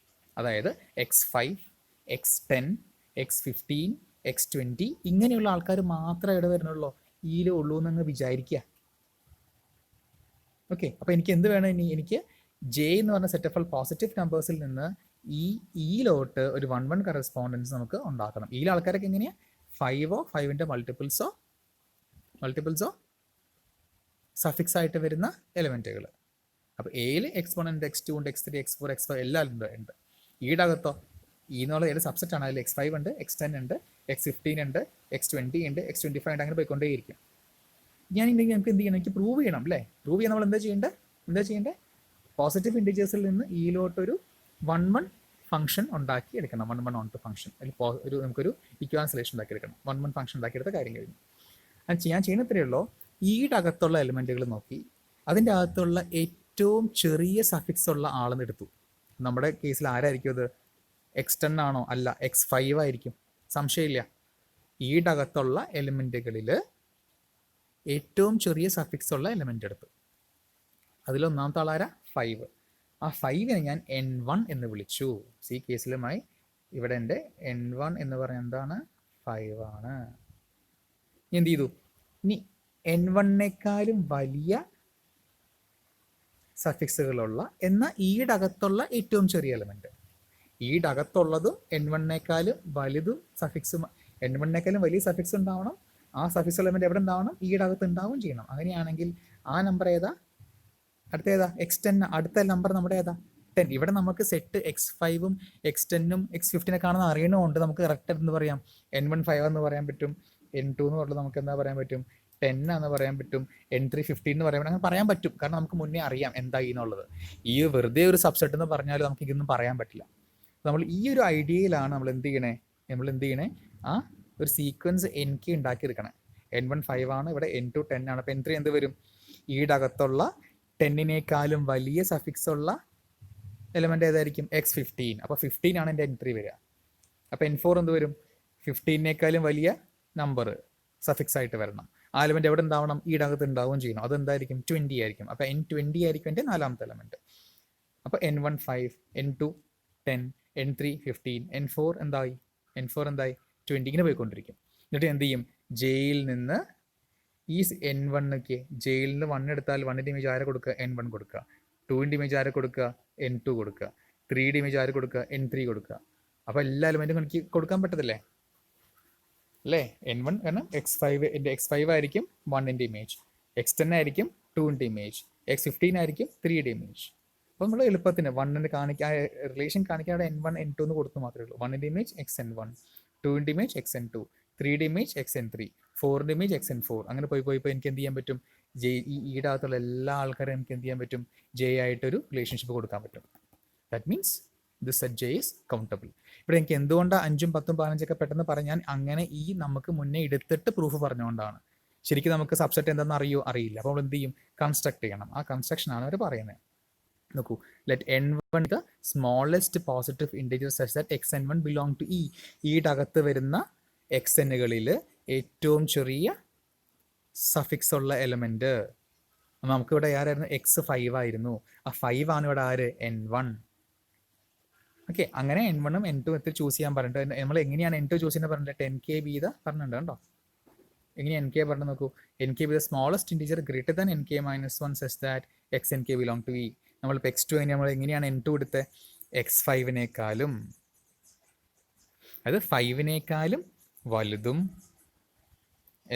അതായത് x5 x10 x15 x20 ഇങ്ങനെയുള്ള ആൾക്കാർ മാത്രമേ ഇവിടെ വരുന്നുള്ളൂ, ഈയിൽ ഉള്ളൂ എന്നങ്ങ് വിചാരിക്കുക. ഓക്കെ, അപ്പോൾ എനിക്ക് എന്ത് വേണം ഇനി? എനിക്ക് ജെ എന്ന് പറഞ്ഞ സെറ്റ് ഓഫ് ഓൾ പോസിറ്റീവ് നമ്പേഴ്സിൽ നിന്ന് ഈയിലോട്ട് ഒരു 1-1 കറസ്പോണ്ടൻസ് നമുക്ക് ഉണ്ടാക്കണം. ഈയിലെ ആൾക്കാരൊക്കെ എങ്ങനെയാണ്? 5ഓ 5ൻ്റെ മൾട്ടിപ്പിൾസോ സഫിക്സ് ആയിട്ട് വരുന്ന എലിമെൻറ്റുകൾ. അപ്പോൾ എയിൽ x1 ഉണ്ട്, x2 ഉണ്ട്, x3 x4 x5 എല്ലാം ഉണ്ട്. ഈയുടെ അകത്തോ ഈ എന്നുള്ള ഏത് സബ്സെറ്റ് ആണ്? അതിൽ x5 ഉണ്ട്, x10 ഉണ്ട്, x15 ഉണ്ട്, x20 ഉണ്ട്, x25 ഉണ്ട്, അങ്ങനെ പോയിക്കൊണ്ടേയിരിക്കും. ഞാനുണ്ടെങ്കിൽ നമുക്ക് എന്ത് ചെയ്യണം? എനിക്ക് പ്രൂവ് ചെയ്യണം അല്ലേ? പ്രൂവ് ചെയ്യാൻ നമ്മൾ എന്താ ചെയ്യേണ്ടത്? പോസിറ്റീവ് ഇൻഡിജേഴ്സിൽ നിന്ന് ഈയിലോട്ടൊരു 1-1 ഫംഗ്ഷൻ ഉണ്ടാക്കി എടുക്കണം. 1-1 ഓൺ ടു ഫംഗ്ഷൻ. അതിൽ നമുക്കൊരു ഇക്വാൻസലേഷൻ ഉണ്ടാക്കി എടുക്കണം. 1-1 ഫംഗ്ഷൻ ഉണ്ടാക്കിയെടുത്ത കാര്യം കഴിഞ്ഞു. ഞാൻ ചെയ്യുന്ന ഇത്രയേ ഉള്ളൂ. ഈയുടെ അകത്തുള്ള എലിമെൻറ്റുകൾ നോക്കി അതിൻ്റെ അകത്തുള്ള ഏറ്റവും ചെറിയ സഫിക്സ് ഉള്ള ആളെന്ന് എടുത്തു. നമ്മുടെ കേസിൽ ആരായിരിക്കും അത്? x10 ആണോ? അല്ല, x5 ആയിരിക്കും. സംശയമില്ല. ഈയുടെ അകത്തുള്ള എലിമെൻറ്റുകളിൽ ഏറ്റവും ചെറിയ സഫിക്സ് ഉള്ള എലിമെൻ്റ് എടുത്തു. അതിലൊന്നാമത്തെ ആളാരാ? 5. ആ 5നെ ഞാൻ n1 എന്ന് വിളിച്ചു. ഈ കേസിലുമായി ഇവിടെ എൻ്റെ n1 എന്ന് പറഞ്ഞാൽ എന്താണ്? 5 ആണ്. എന്ത് ചെയ്തു? ഇനി n1-നേക്കാളും വലിയ സഫിക്സുകളുള്ള എന്നാൽ ഈയുടെ അകത്തുള്ള ഏറ്റവും ചെറിയ എലിമെൻറ്റ്. ഈയുടെ അകത്തുള്ളതും n1-നേക്കാളും വലുതും സഫിക്സും n1-നേക്കാളും വലിയ സഫിക്സ് ഉണ്ടാവണം. ആ സഫിക്സ് എലിമെൻറ്റ് എവിടെ ഉണ്ടാവണം? ഈയുടെ അകത്ത് ഉണ്ടാവും ചെയ്യണം. അങ്ങനെയാണെങ്കിൽ ആ നമ്പർ ഏതാ? അടുത്ത x10. അടുത്ത നമ്പർ നമ്മുടെ ഏതാ? 10. ഇവിടെ നമുക്ക് സെറ്റ് x5ഉം x10ഉം x15 കാണുന്ന അറിയണമുണ്ട്. നമുക്ക് കറക്റ്റ് എന്ന് പറയാം. n1 5 എന്ന് പറയാൻ പറ്റും, n2 എന്ന് പറഞ്ഞാൽ നമുക്ക് എന്താ പറയാൻ പറ്റും? 10 എന്ന് പറയാൻ പറ്റും, n3 15 എന്ന് പറയാൻ പറ്റും. അങ്ങനെ പറയാൻ പറ്റും, കാരണം നമുക്ക് മുന്നേ അറിയാം എന്താ എന്നുള്ളത്. ഈ വെറുതെ ഒരു സബ്സെറ്റ് എന്ന് പറഞ്ഞാൽ നമുക്ക് ഇതൊന്നും പറയാൻ പറ്റില്ല. നമ്മൾ ഈ ഒരു ഐഡിയയിലാണ് നമ്മൾ എന്ത് ചെയ്യണേ? ആ ഒരു സീക്വൻസ് nk ഉണ്ടാക്കിയെടുക്കണേ. n1 5 ആണ്, ഇവിടെ n2 10 ആണ്. അപ്പോൾ n3 എന്ത് വരും? ഈയുടെ അകത്തുള്ള 10-നേക്കാളും വലിയ സഫിക്സ് ഉള്ള എലിമെൻ്റ് ഏതായിരിക്കും? x15. അപ്പോൾ 15 ആണ് എൻ്റെ n3 വരിക. അപ്പോൾ n4 എന്ത് വരും? 15-നേക്കാളും വലിയ നമ്പർ സഫിക്സ് ആയിട്ട് വരണം. ആ എലിമെൻ്റ് എവിടെ ഉണ്ടാവണം? ഈയുടെ അകത്ത് ഉണ്ടാവുകയും ചെയ്യണം. അതെന്തായിരിക്കും? 20 ആയിരിക്കും. അപ്പോൾ n20 ആയിരിക്കും എൻ്റെ നാലാമത്തെ എലിമെൻറ്റ്. അപ്പോൾ n1 5, n2 10, n3 15, n4 എന്തായി? 20 ഇങ്ങനെ പോയിക്കൊണ്ടിരിക്കും. എന്നിട്ട് എന്ത് ചെയ്യും? ജെയിൽ നിന്ന് ഈ n1-ക്ക് ജെയിൽ നിന്ന് 1 എടുത്താൽ 1ൻ്റെ ഇമേജ് ആരെ കൊടുക്കുക? n1 കൊടുക്കുക. 2ൻ്റെ ഇമേജ് ആരെ കൊടുക്കുക? n2 കൊടുക്കുക. 3യുടെ ഇമേജ് ആരെ കൊടുക്കുക? n3 കൊടുക്കുക. അപ്പോൾ എല്ലാ എലിമെൻറ്റും എനിക്ക് കൊടുക്കാൻ പറ്റത്തില്ലേ അല്ലേ? n1 കാരണം x5 ആയിരിക്കും 1ൻ്റെ ഇമേജ്, x10 ആയിരിക്കും 2ൻ്റെ ഇമേജ്, x15 ആയിരിക്കും 3യുടെ ഇമേജ്. അപ്പോൾ നമ്മൾ എളുപ്പത്തിന് 1 കാണിക്കാൻ റിലേഷൻ കാണിക്കാതെ n1 n2 എന്ന് കൊടുത്തു മാത്രമേ ഉള്ളൂ. 1ൻ്റെ ഇമേജ് xn1, 2ൻ്റെ ഇമേജ് xn2, 3യുടെ ഇമേജ് xn3, 4ൻ്റെ ഇമേജ് xn4. അങ്ങനെ പോയി എനിക്ക് എന്ത് ചെയ്യാൻ പറ്റും? ഈയുടെ അകത്തുള്ള എല്ലാ ആൾക്കാരും എനിക്ക് എന്ത് ചെയ്യാൻ പറ്റും? ജെ ആയിട്ടൊരു റിലേഷൻഷിപ്പ് കൊടുക്കാൻ പറ്റും. That means this set J is countable. ഇവിടെ എനിക്ക് എന്തുകൊണ്ടാണ് 5ഉം 10ഉം 15 പെട്ടെന്ന് പറഞ്ഞാൽ അങ്ങനെ നമുക്ക് മുന്നേ എടുത്തിട്ട് പ്രൂഫ് പറഞ്ഞുകൊണ്ടാണ്. ശരിക്കും നമുക്ക് സബ്സെറ്റ് എന്താണെന്ന് അറിയില്ല. അപ്പോൾ നമ്മൾ എന്ത് ചെയ്യും? കൺസ്ട്രക്ട് ചെയ്യണം. ആ കൺസ്ട്രക്ഷനാണ് അവർ പറയുന്നത്. നോക്കൂ, let n1 the smallest positive integer such that xn1 belong to ഈയുടെ അകത്ത് വരുന്ന xnകളിൽ ഏറ്റവും ചെറിയ സഫിക്സ് ഉള്ള എലമെന്റ്. നമുക്കിവിടെ ആരായിരുന്നു, എക്സ് 5 ആയിരുന്നു. ആ 5 ആണ് ഇവിടെ ആര്, N1. ഓക്കെ, അങ്ങനെ N1ഉം N2 എത്തി ചൂസ് ചെയ്യാൻ പറഞ്ഞിട്ട് നമ്മൾ എങ്ങനെയാണ് N2 ചൂസ് ചെയ്യുന്നത് പറഞ്ഞിട്ട് 10K വീത പറഞ്ഞിട്ടുണ്ട് കേട്ടോ. എങ്ങനെ NK പറഞ്ഞു നോക്കൂ. NK be the smallest integer greater than NK minus 1 such that XNK belong to E. നമ്മളിപ്പോൾ X2 നമ്മൾ എങ്ങനെയാണ് N2 എടുത്തത്, X5-നേക്കാളും, അത് 5-നേക്കാളും വലുതും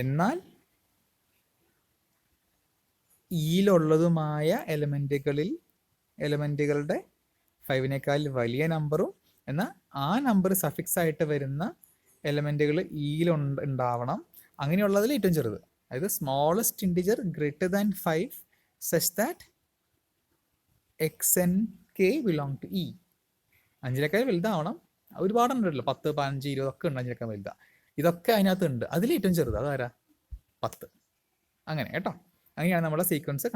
എന്നാൽ ഈയിലുള്ളതുമായ എലമെന്റുകളുടെ 5-നേക്കാൾ വലിയ നമ്പറും, എന്നാൽ ആ നമ്പർ സഫിക്സ് ആയിട്ട് വരുന്ന എലമെന്റുകൾ ഈയിലുണ്ടാവണം. അങ്ങനെയുള്ളതിൽ ഏറ്റവും ചെറുത്, അതായത് smallest integer greater than 5 such that XNK belong to E. 5-നേക്കാൾ വലുതാവണം. ഒരുപാടുണ്ടല്ലോ, 10, 15, 20 ഒക്കെ ഉണ്ട് 5-നേക്കാൾ വലുതാ. ഇതൊക്കെ അതിനകത്ത് ഉണ്ട്. അതിൽ ഏറ്റവും ചെറുത് അതാരാ, 10. അങ്ങനെ കേട്ടോ. അങ്ങനെയാണ് നമ്മളെ സീക്വൻസ്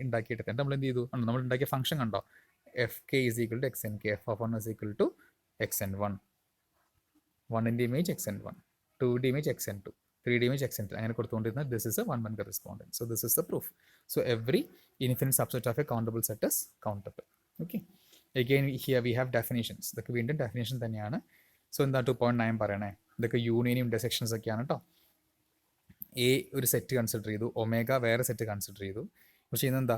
ഉണ്ടാക്കിയെടുത്തത്. നമ്മൾ എന്ത് ചെയ്തു, നമ്മൾ ഉണ്ടാക്കിയ ഫംഗ്ഷൻ കണ്ടോ, FK is equal to XNK, f of 1 is equal to XN1, 1 image XN1, 2 image XN2, 3 image XN3, അങ്ങനെ കൊടുത്തുകൊണ്ടിരുന്ന this is a one-one correspondence. So this is the proof. So every infinite subset of a countable set is countable. Okay. Again here we have definitions. ഇതൊക്കെ വീണ്ടും definition തന്നെയാണ്. So എന്താ 2.9 പറയണേ, ഇതൊക്കെ യൂണിയനും intersections ഒക്കെയാണ് കേട്ടോ. എ ഒരു സെറ്റ് കൺസിഡർ ചെയ്തു, ഒമേഗ വേറെ സെറ്റ് കൺസിഡർ ചെയ്തു. പക്ഷേ ഇതെന്താ,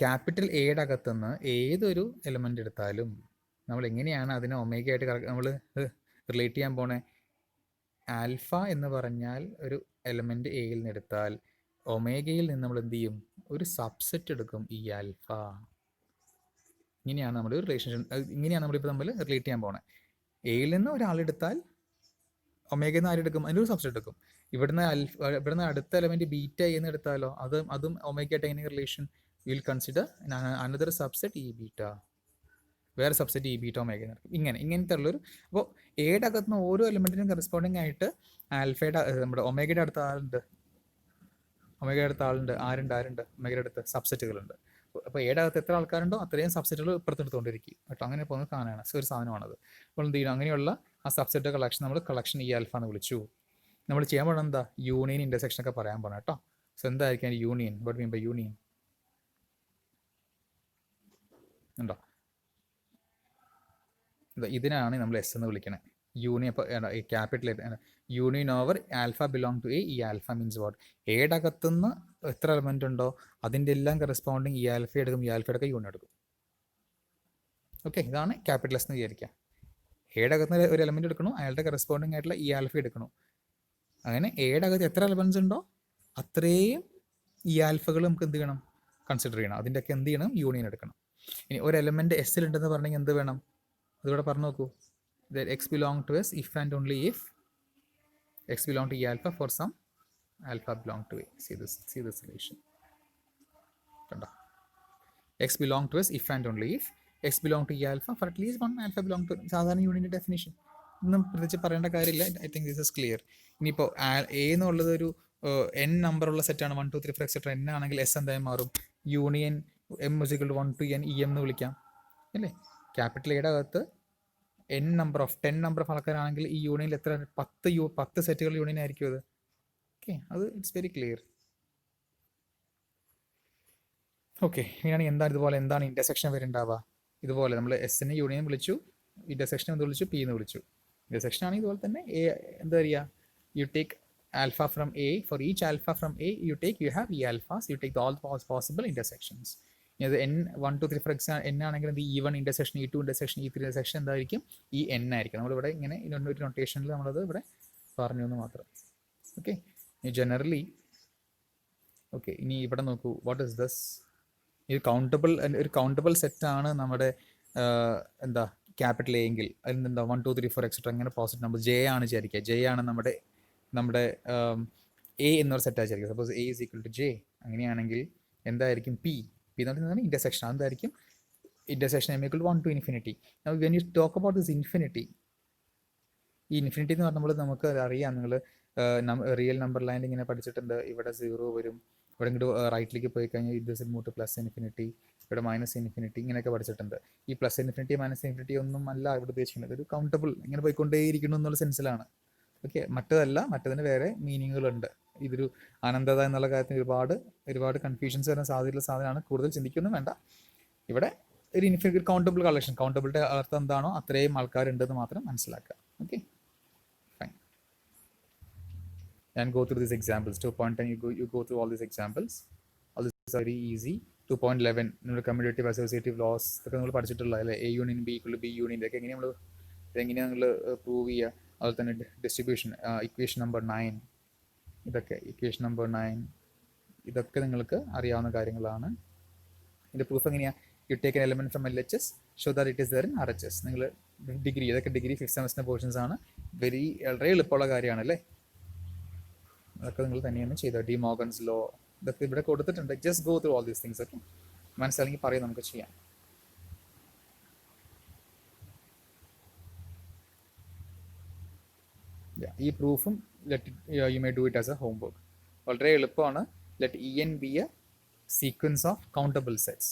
ക്യാപിറ്റൽ എയുടെ അകത്തുനിന്ന് ഏതൊരു എലമെൻ്റ് എടുത്താലും നമ്മൾ എങ്ങനെയാണ് അതിനെ ഒമേഗയായിട്ട് നമ്മൾ റിലേറ്റ് ചെയ്യാൻ പോണേ. ആൽഫ എന്ന് പറഞ്ഞാൽ ഒരു എലമെൻ്റ് എയിൽ നിന്ന് എടുത്താൽ ഒമേഗയിൽ നിന്ന് നമ്മൾ എന്ത് ചെയ്യും, ഒരു സബ്സെറ്റ് എടുക്കും ഈ ആൽഫ. ഇങ്ങനെയാണ് നമ്മൾ റിലേഷൻഷിപ്പ്, ഇങ്ങനെയാണ് നമ്മളിപ്പോൾ നമ്മൾ റിലേറ്റ് ചെയ്യാൻ പോണേ. എയിൽ നിന്ന് ഒരാളെടുത്താൽ ഒമേഗയിൽ നിന്ന് ആരെടുക്കും, അതിൻ്റെ ഒരു സബ്സെറ്റ് എടുക്കും. ഇവിടുന്ന് അടുത്ത എലമെൻറ്റ് ബീറ്റ എന്ന് എടുത്താലോ അതും ഒമേഗയായിട്ട് എങ്ങനെ relation, you will consider another subset E beta, വേറെ സബ്സെറ്റ് ഇ ബീറ്റ ഒമേഗ നടക്കും. ഇങ്ങനത്തെ ഉള്ളൊരു, അപ്പോൾ എയുടെ അകത്തുനിന്ന് ഓരോ എലമെൻറ്റിനും കറസ്പോണ്ടിങ് ആയിട്ട് ആൽഫയുടെ നമ്മുടെ ഒമേഗയുടെ അടുത്ത ആളുണ്ട്, ആരുണ്ട് ഒമേഗയുടെ അടുത്ത് സബ്സെറ്റുകളുണ്ട്. അപ്പോൾ എയുടെ അകത്ത് എത്ര ആൾക്കാരുണ്ടോ അത്രയും സബ്സെറ്റുകൾ ഇപ്പുറത്തെടുത്തുകൊണ്ടിരിക്കും കേട്ടോ. അങ്ങനെ പോകുന്ന സാധനമാണ്, ഒരു സാധനമാണത്. അപ്പോൾ എന്ത് ചെയ്യണം, അങ്ങനെയുള്ള ആ സബ്സെറ്റ് കളക്ഷൻ നമ്മൾ കളക്ഷൻ ഇ ആൽഫ എന്ന് വിളിച്ചു. നമ്മൾ ചെയ്യാൻ പോകണം എന്താ, യൂണിയൻ ഇൻ്റർസെക്ഷൻ ഒക്കെ പറയാൻ പോകണം കേട്ടോ. സോ എന്തായിരിക്കും union, what mean by union ഉണ്ടോ, ഇതിനാണ് നമ്മൾ എസ് എന്ന് വിളിക്കണേ. യൂണിയൻ, അപ്പോൾ capital union over alpha belong to A. ഈ ആൽഫ മീൻസ് വാട്ട്, എയുടെ അകത്തുനിന്ന് എത്ര എലമെൻ്റ് ഉണ്ടോ അതിൻ്റെ എല്ലാം കറസ്പോണ്ടിങ് ഈ ആൽഫ എടുക്കും, ഈ ആൽഫയുടെ യൂണിയൻ എടുക്കും. ഓക്കെ, ഇതാണ് ക്യാപിറ്റൽ എസ് എന്ന് വിചാരിക്കുക. എയുടെ അകത്ത് ഒരു എലമെൻ്റ് എടുക്കണു, അയാളുടെ കറസ്പോണ്ടിങ് ആയിട്ടുള്ള ഈ ആൽഫ എടുക്കണു. അങ്ങനെ എയുടെ അകത്ത് എത്ര എലമെൻറ്റ്സ് ഉണ്ടോ അത്രയും ഈ ആൽഫകൾ നമുക്ക് എന്ത് ചെയ്യണം, കൺസിഡർ ചെയ്യണം. അതിൻ്റെയൊക്കെ എന്ത് ചെയ്യണം, യൂണിയൻ എടുക്കണം. ഇനി ഒരു എലമെൻറ്റ് എസ്സിലുണ്ടെന്ന് പറഞ്ഞെങ്കിൽ എന്ത് വേണം, അതിവിടെ പറഞ്ഞു നോക്കൂ. X belong to S if and only if X belong to E alpha for some alpha belong to A. See this relation. കണ്ടോ, X belong to S if and only if X belong to E alpha for at least one alpha belong to. സാധാരണ യൂണിയൻ്റെ definition ഒന്നും പ്രത്യേകിച്ച് പറയേണ്ട കാര്യമില്ല. I think this is clear. ഇനിയിപ്പോൾ A എന്നുള്ളത് ഒരു n നമ്പറുള്ള സെറ്റാണ്, 1 2 3 4 എക്സെട്ര n ആണെങ്കിൽ S എന്തായാലും മാറും. Union M is equal to 1 to n EM എന്ന് വിളിക്കാം അല്ലേ. ക്യാപിറ്റൽ എയുടെ അകത്ത് n number of 10 number of ആൾക്കാരാണെങ്കിൽ ഈ യൂണിയനിൽ എത്ര 10 സെറ്റുകൾ യൂണിയൻ ആയിരിക്കും അത്. ഓക്കെ, അത് ഇറ്റ്സ് വെരി ക്ലിയർ. ഓക്കെ, ഇങ്ങനെയാണെങ്കിൽ എന്താണ് ഇൻ്റർസെക്ഷൻ വരുന്നുണ്ടാവുക. ഇതുപോലെ നമ്മൾ എസ്സിനെ യൂണിയൻ വിളിച്ചു, ഇൻ്റർസെക്ഷൻ എന്ന് വിളിച്ചു, പി എന്ന് വിളിച്ചു. ഇൻ്റർസെക്ഷൻ ആണെങ്കിൽ ഇതുപോലെ തന്നെ എ എന്താ പറയുക, you take alpha from A, for each alpha from A you have E alphas, you take all possible intersections. ഇത് N 1 2 3 ഫോർ എക്സാമ്പിൾ N ആണെങ്കിൽ എന്ത് E1 intersection, E2 intersection, E3 intersection എന്തായിരിക്കും, ഈ N ആയിരിക്കും. നമ്മളിവിടെ ഇങ്ങനെ ഒരു നൊട്ടേഷനിൽ നമ്മളത് ഇവിടെ പറഞ്ഞു എന്ന് മാത്രം. Okay, generally okay. ഇനി ഇവിടെ നോക്കൂ, വാട്ട് ഇസ് ദിസ്, ഇത് ഒരു കൗണ്ടബിൾ സെറ്റാണ് നമ്മുടെ എന്താ ക്യാപിറ്റൽ എ എങ്കിൽ അതിൽ എന്താ 1 2 3 4 എക്സെട്ര അങ്ങനെ പോസിറ്റീവ് നമ്പർ ജെ ആണ് വിചാരിക്കുക. ജെ ആണ് നമ്മുടെ എ എന്നൊരു സെറ്റ് വിചാരിക്കുക. Suppose A is equal to J. അങ്ങനെയാണെങ്കിൽ എന്തായിരിക്കും പി എന്ന് പറയുന്നത് ഇൻ്റർസെക്ഷൻ. അതെന്തായിരിക്കും, intersection M equal to 1 to infinity. Now when you talk about this infinity, ഈ ഇൻഫിനിറ്റി എന്ന് പറഞ്ഞാൽ നമുക്ക് അറിയാം, നിങ്ങൾ റിയൽ നമ്പർ ലൈൻ ഇങ്ങനെ പഠിച്ചിട്ടുണ്ട്. ഇവിടെ 0 വരും, ഇവിടെ ഇങ്ങോട്ട് റൈറ്റിലേക്ക് പോയി കഴിഞ്ഞാൽ ഇത് മൂട്ട് പ്ലസ് ഇൻഫിനിറ്റി, ഇവിടെ മൈനസ് ഇൻഫിനിറ്റി, ഇങ്ങനെയൊക്കെ പഠിച്ചിട്ടുണ്ട്. ഈ പ്ലസ് ഇൻഫിനിറ്റി മൈനസ് ഇൻഫിനിറ്റി ഒന്നും അല്ല ഇവിടെ ഉദ്ദേശിക്കുന്നത്. ഒരു കൗണ്ടബിൾ ഇങ്ങനെ പോയിക്കൊണ്ടേയിരിക്കുന്നു എന്നുള്ള സെൻസിലാണ്. ഓക്കെ, മറ്റതിന് വേറെ മീനിങ്ങുകളുണ്ട്. ഇതൊരു അനന്തത എന്നുള്ള കാര്യത്തിൽ ഒരുപാട് കൺഫ്യൂഷൻസ് വരുന്ന സാധ്യതയുള്ള സാധനമാണ്. കൂടുതൽ ചിന്തിക്കൊന്നും വേണ്ട. ഇവിടെ ഒരു ഇൻഫിനിറ്റ് കൗണ്ടബിൾ കളക്ഷൻ, കൗണ്ടബിളിൻ്റെ അർത്ഥം എന്താണോ അത്രയും ആൾക്കാരുണ്ടെന്ന് മാത്രം മനസ്സിലാക്കുക. Okay, fine. And go through these examples. 2.10, you go through all these examples. All this is very easy. 2.11, നമ്മുടെ കമ്മ്യൂട്ടേറ്റീവ് അസോസിയേറ്റീവ് ലോസ് ഇതൊക്കെ നമ്മൾ പഠിച്ചിട്ടുള്ള അല്ലേ. A union B equal to B union, ഇതൊക്കെ എങ്ങനെയാണ് നിങ്ങൾ പ്രൂവ് ചെയ്യുക. അതുപോലെ തന്നെ distribution, equation number 9, equation number 9 ഇതൊക്കെ നിങ്ങൾക്ക് അറിയാവുന്ന കാര്യങ്ങളാണ്. ഇതിൻ്റെ പ്രൂഫ് എങ്ങനെയാണ്? You take an element from LHS, show that it is there in RHS. നിങ്ങൾ ഡിഗ്രി, ഇതൊക്കെ ഡിഗ്രി 5th സെമസ്റ്റർ പോർഷൻസ് ആണ്. വളരെ എളുപ്പമുള്ള കാര്യമാണ് അല്ലേ. അതൊക്കെ നിങ്ങൾ തന്നെയാണ് ചെയ്തത്. ഡി മോഗൻസ് ലോ ഇതൊക്കെ ഇവിടെ കൊടുത്തിട്ടുണ്ട്. Just go through all these things. Okay, മനസ്സിലാണെങ്കിൽ പറയും, നമുക്ക് ചെയ്യാം. ഈ പ്രൂഫും you may do it as a homework. വളരെ എളുപ്പമാണ്. Let EN be a sequence of countable sets.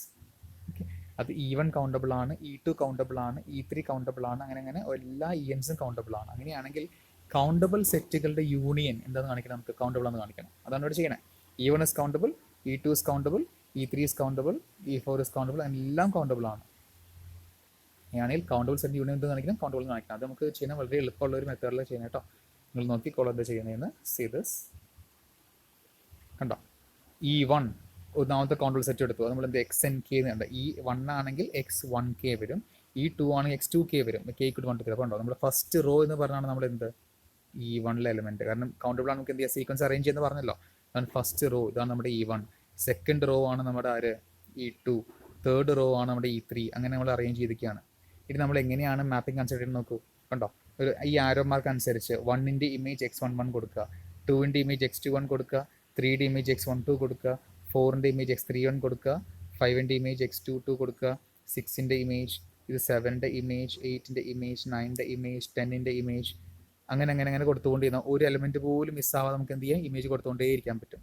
Okay, അത് E1 കൗണ്ടബിൾ ആണ്, E2 കൗണ്ടബിൾ ആണ്, E3 കൗണ്ടബിൾ ആണ്, അങ്ങനെ എല്ലാ ENസും കൗണ്ടബിൾ ആണ്. അങ്ങനെയാണെങ്കിൽ കൗണ്ടബിൾ സെറ്റുകളുടെ യൂണിയൻ എന്താണെന്ന് കാണിക്കണം, നമുക്ക് കൗണ്ടബിൾ എന്ന് കാണിക്കണം. അതാണ് ഇവിടെ ചെയ്യണേ. E1 is countable, E2 is countable, E3 is countable, E4 is countable, എല്ലാം കൗണ്ടബിൾ ആണ്. അങ്ങനെയാണെങ്കിൽ കൗണ്ടബിൾ സെറ്റ് യൂണിയൻ എന്ത് കാണിക്കണം, കൗണ്ടബിൾ കാണിക്കണം. അത് നമുക്ക് ചെയ്യുന്ന വളരെ എളുപ്പമുള്ള ഒരു മെത്തേഡിൽ ചെയ്യണം കേട്ടോ. നിങ്ങൾ നോക്കിക്കോളൂ എന്താ ചെയ്യുന്നതെന്ന്. സീ ദിസ്, കണ്ടോ. E1 ഒന്നാമത്തെ കൗണ്ടബിൾ സെറ്റ് എടുത്തു. അത് നമ്മൾ എന്ത് XNK എന്ന് കണ്ട. E1 ആണെങ്കിൽ X1K വരും, E2 ആണെങ്കിൽ X2K വരും. K = 1 2 3. അപ്പോൾ ഉണ്ടോ നമ്മുടെ ഫസ്റ്റ് റോ എന്ന് പറഞ്ഞാണ് നമ്മൾ എന്ത് E1 എലമെന്റ്. കാരണം കൗണ്ടബിൾ ആണ്, നമുക്ക് എന്ത് ചെയ്യാം, സീക്വൻസ് അറേഞ്ച് ചെയ്യുന്ന പറഞ്ഞല്ലോ. അതാണ് ഫസ്റ്റ് റോ, ഇതാണ് നമ്മുടെ E1. സെക്കൻഡ് റോ ആണ് നമ്മുടെ ആര്, E2. തേർഡ് റോ ആണ് നമ്മുടെ E3. അങ്ങനെ നമ്മൾ അറേഞ്ച് ചെയ്തിരിക്കുകയാണ്. ഇനി നമ്മൾ എങ്ങനെയാണ് മാപ്പിംഗ് കൺസിഡർ ചെയ്യുന്നത് നോക്കൂ. കണ്ടോ, ഈ ആരോ മാർക്ക് അനുസരിച്ച് 1ന്റെ ഇമേജ് X11 കൊടുക്കുക, 2ന്റെ ഇമേജ് X21 കൊടുക്കുക, 3ന്റെ ഇമേജ് X12 കൊടുക്കുക, 4ന്റെ ഇമേജ് X31 കൊടുക്കുക, 5ന്റെ ഇമേജ് X22 കൊടുക്കുക, 6ന്റെ ഇമേജ്, ഇത് 7ന്റെ ഇമേജ്, 8ന്റെ ഇമേജ്, 9ന്റെ ഇമേജ്, 10ന്റെ ഇമേജ്, അങ്ങനെ കൊടുത്തുകൊണ്ടിരുന്ന ഒരു എലമെന്റ് പോലും മിസ്സാവാതെ നമുക്ക് എന്ത് ചെയ്യാം, ഇമേജ് കൊടുത്തുകൊണ്ടേ ഇരിക്കാൻ പറ്റും.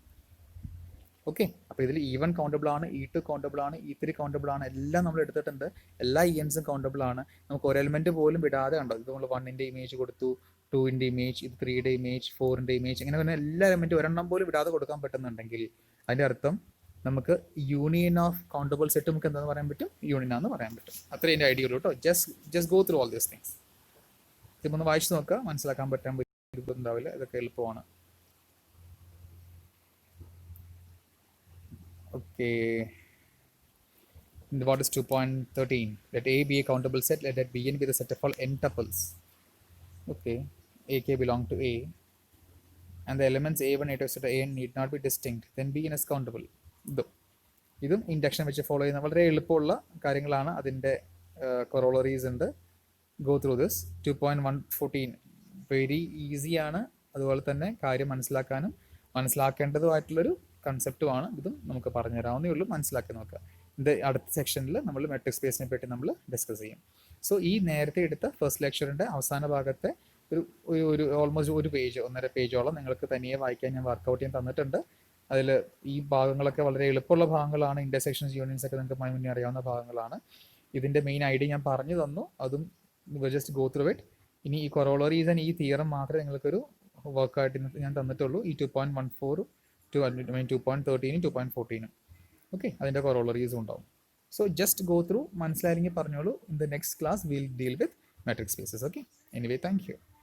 ഓക്കെ, അപ്പോൾ ഇതിൽ E1 കൗണ്ടബിൾ ആണ്, E2 കൗണ്ടബിൾ ആണ്, E3 കൗണ്ടബിൾ ആണ്, എല്ലാം നമ്മൾ എടുത്തിട്ടുണ്ട്. എല്ലാ ENസും കൗണ്ടബിൾ ആണ്. നമുക്ക് ഒരു എലമെന്റ് പോലും വിടാതെ കണ്ടോ. ഇത് നമ്മൾ 1ന്റെ ഇമേജ് കൊടുത്തു, 2ന്റെ ഇമേജ്, ഇത് 3യുടെ ഇമേജ്, 4ന്റെ ഇമേജ്, അങ്ങനെ പറഞ്ഞാൽ എല്ലാ എലമെന്റും ഒരെണ്ണം പോലും വിടാതെ കൊടുക്കാൻ പറ്റുന്നുണ്ടെങ്കിൽ അതിൻ്റെ അർത്ഥം നമുക്ക് യൂണിയൻ ഓഫ് കൗണ്ടബിൾ സെറ്റ് നമുക്ക് എന്താണെന്ന് പറയാൻ പറ്റും, യൂണിയൻ ആണെന്ന് പറയാൻ പറ്റും. അത്രയും എൻ്റെ ഐഡിയ ഉള്ളൂ കേട്ടോ. Just go through all these things. ഇതൊന്ന് വായിച്ച് നോക്കുക, മനസ്സിലാക്കാൻ പറ്റാൻ ഉണ്ടാവില്ല. ഇതൊക്കെ എളുപ്പമാണ്. Okay, what is 2.13? Let A be a countable set, let that Bn be the set of all n tuples. Okay, AK belong to A, and the elements A1, A2, etc. A need not be distinct. Then Bn is countable. ഇതും induction വെച്ച് follow ചെയ്യുന്ന വളരെ എളുപ്പമുള്ള കാര്യങ്ങളാണ്. അതിൻ്റെ കൊറോളറീസ് ഉണ്ട്. Go through this. 2.114 very ഈസിയാണ്. അതുപോലെ തന്നെ കാര്യം മനസ്സിലാക്കാനും മനസ്സിലാക്കേണ്ടതുമായിട്ടുള്ളൊരു കൺസെപ്റ്റുമാണ്. ഇതും നമുക്ക് പറഞ്ഞു തരാവുന്നേ ഉള്ളൂ, മനസ്സിലാക്കി നോക്കുക. ഇത് അടുത്ത സെക്ഷനിൽ നമ്മൾ മെട്രിക് സ്പേസിനെ പറ്റി നമ്മൾ ഡിസ്കസ് ചെയ്യും. സോ ഈ നേരത്തെ എടുത്ത ഫസ്റ്റ് ലെക്ചറിൻ്റെ അവസാന ഭാഗത്തെ ഒരു ഓൾമോസ്റ്റ് ഒരു പേജ്, 1.5 പേജോളം നിങ്ങൾക്ക് തനിയെ വായിക്കാൻ ഞാൻ വർക്കൗട്ട് ചെയ്യാൻ തന്നിട്ടുണ്ട്. അതിൽ ഈ ഭാഗങ്ങളൊക്കെ വളരെ എളുപ്പമുള്ള ഭാഗങ്ങളാണ്. ഇൻ്റർസെക്ഷൻസ്, യൂണിയൻസ് ഒക്കെ നിങ്ങൾക്ക് മുന്നേ അറിയാവുന്ന ഭാഗങ്ങളാണ്. ഇതിൻ്റെ മെയിൻ ഐഡിയ ഞാൻ പറഞ്ഞു തന്നു, അതും ജസ്റ്റ് ഗോ ത്രൂ ഇറ്റ്. ഇനി ഈ കൊറോളറീസ് ആൻഡ് ഈ തിയറം മാത്രമേ നിങ്ങൾക്കൊരു വർക്കായിട്ട് ഞാൻ തന്നിട്ടുള്ളൂ. ഈ 2.14 2.13 2.14. ഓക്കെ, അതിൻ്റെ കൊറോളറീസും ഉണ്ടാവും. സോ ജസ്റ്റ് ഗോ ത്രൂ, മനസ്സിലായെങ്കിൽ പറഞ്ഞോളൂ. In the next class will deal with metric spaces. Okay, anyway thank you.